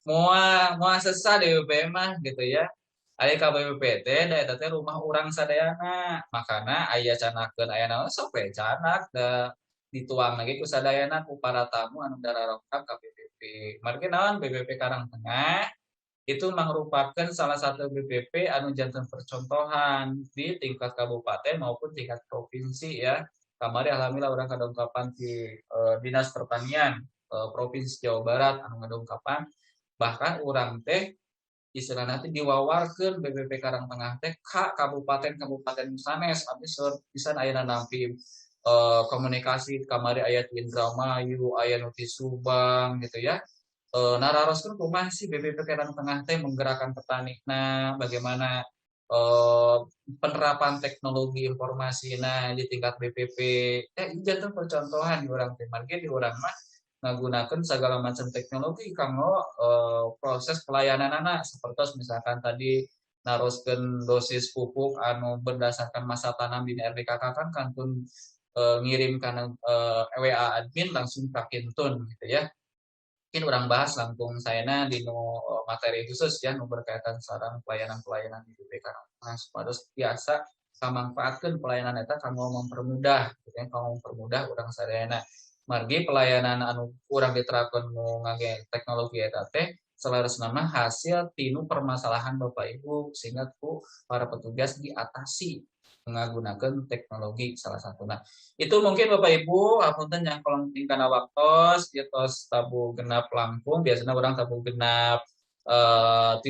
Moal sesah di BPM mah gitu ya. Aya ka BPPT da eta teh rumah urang sadayana. Makana aya canakeun aya naon sok we canak da dituang lagi ku sadayana ku para tamu anu dararongkap ka BPP. Margi naon BPP Karangtengah itu merupakan salah satu BPP anu janten percontohan di tingkat kabupaten maupun tingkat provinsi ya. Kamari alhamdulillah orang kadongkapan di Dinas Pertanian Provinsi Jawa Barat anu ngadongkapan bahkan orang teh istilahnya teh diwawarkeun BPP Karangtengah teh ka kabupaten sanes abdi pisan ayeuna nampi komunikasi kamari aya di Indramayu, aya nu di Subang gitu ya. Nararoskeun kumaha sih BPP Karangtengah teh menggerakkan petani. Nah, bagaimana penerapan teknologi informasi di tingkat BPP ini jantung percontohan di orang teh marge di orang mah menggunakan segala macam teknologi kanggo proses pelayanan anak seperti misalkan tadi naroskeun dosis pupuk anu berdasarkan masa tanam di RDKK kan kantun ngirim kana WA admin langsung ka kintun gitu ya. Mungkin orang bahas langsung sayana di materi khusus ya nu berkaitan sareng pelayanan-pelayanan di BPK Karangtengah supados biasa kamanfaatkeun pelayanan eta kanggo mempermudah gitu ya kanggo mempermudah urang sadayana. Margi pelayanan anu urang diterapkeun nu ngage teknologi eta teh salarasna mah hasil tinu permasalahan Bapak Ibu sehingga ku para petugas diatasi menggunakan teknologi salah satu. Nah, itu mungkin Bapak Ibu apunten yang kolong tingkana waktos tos tabu genap langkung biasanya orang tabu genap 30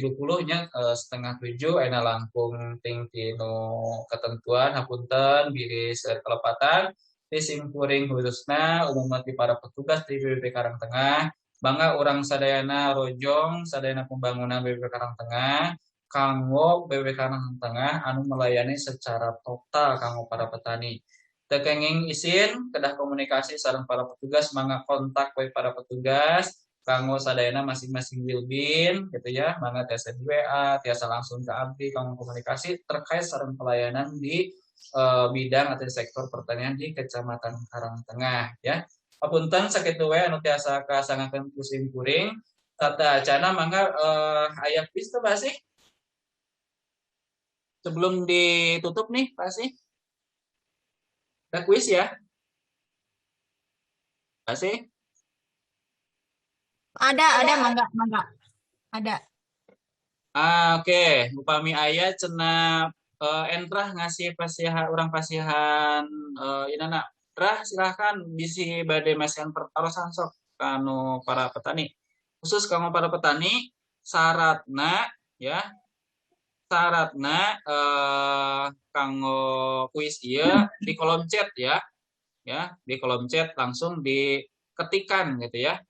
nya setengah 7 ena langkung ting tinu ketentuan hapunten biri kelepatan di simkuring khususna umumna ti para petugas di BPP Karangtengah bangga orang sadayana rojong sadayana pembangunan BPP Karangtengah kanggo BPP Karangtengah anu melayani secara total kanggo para petani. Tekenging izin kedah komunikasi sareng para petugas mangga kontak we para petugas kanggo sadayana masing-masing wilbin gitu ya mangga tiasa di WA tiasa langsung ke abdi kanggo komunikasi terkait sareng pelayanan di bidang atau sektor pertanian di Kecamatan Karangtengah ya. Apunten sakitu we anu tiasa kasangakeun ku simkuring tata acana mangga aya kuis teh basih sebelum ditutup nih pasti ada kuis ya pasti Ada, mangga. Ada. Oke. Upami aya cenah entrah ngasih orang pasihan inana Rah silahkan bisi bade masihan pertarosan sok kanu para petani khusus kanggo para petani syaratna ya kanggo kuis ieu di kolom chat ya di kolom chat langsung diketikan gitu ya.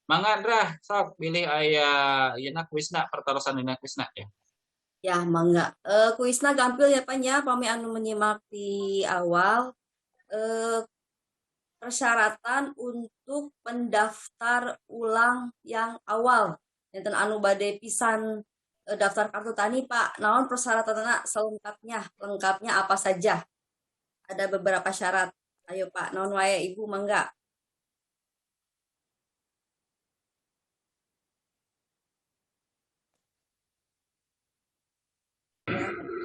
Mangga Drah sok pilih aya yeuna kuisna pertarosan dina kuisna ya. Ya, mangga. Kuisna gampil ya Pak ya, pami anu menyimak di awal. Persyaratan untuk mendaftar ulang yang awal. Enten anu bade pisan daftar kartu tani Pak. Naon persyaratanna lengkapnya apa saja? Ada beberapa syarat. Ayo Pak, naon wae Ibu mangga.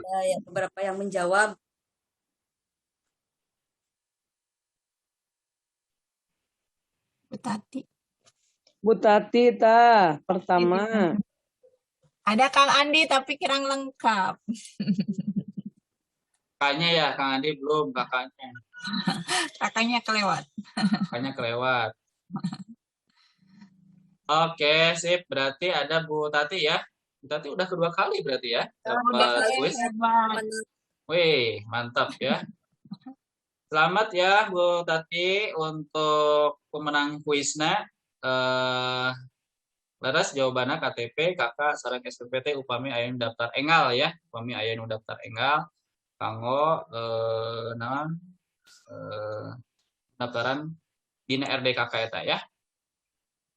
Ya, ada beberapa yang menjawab. Bu Tati ta pertama. Ada Kang Andi tapi kurang lengkap. Kakaknya ya, Kang Andi belum kakaknya. Kakaknya kelewat. Kakaknya kelewat. Oke, sip. Berarti ada Bu Tati ya. Bu Tati udah kedua kali berarti ya. Dapat kuis. Wih, mantap ya. Selamat ya Bu Tati untuk pemenang kuisnya. Laras jawabannya KTP, kakak sareng SPPT upami aya daftar enggal ya. Upami aya daftar enggal kanggo daftaran dina RDKK eta ya.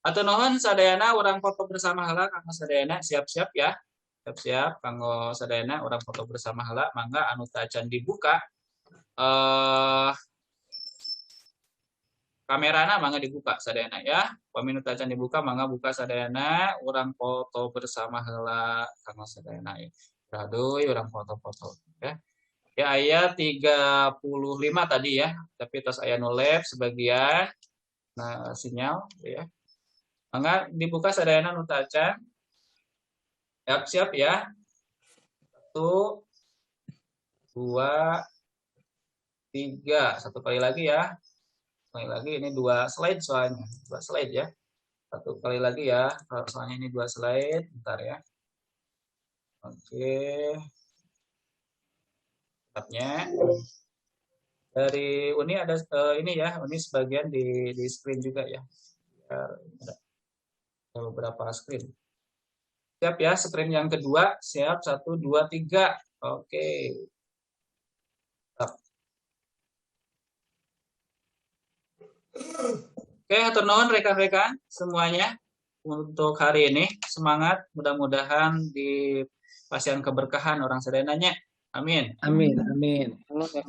Atau nuhun sadayana urang foto bersama heula kanggo sadayana siap-siap ya. Siap-siap kanggo sadayana urang foto bersama heula mangga anu teu acan dibuka kamerana mangga dibuka sadayana ya. Paminu teu acan dibuka mangga buka sadayana urang foto bersama heula kanggo sadayana ya. Aduh, urang foto-foto ya. Ya aya 35 tadi ya, tapi tos aya nu lab sebagian nah sinyal ya. Mangga dibuka sadayana nu teu acan. Siap-siap ya. 1 2 3. Satu kali lagi ya. Kali lagi ini 2 slide soalnya. 2 slide ya. Satu kali lagi ya. Soalnya ini 2 slide. Bentar ya. Oke. Tabnya. Dari Uni ada ini ya. Uni sebagian di screen juga ya. Ada beberapa screen. Siap ya. Screen yang kedua. Siap. 1, 2, 3. Oke. Oke, hatur nuhun rekan-rekan semuanya untuk hari ini. Semangat, mudah-mudahan di pasian keberkahan orang sedenanya. Amin. Amin. Amin. Allah ya.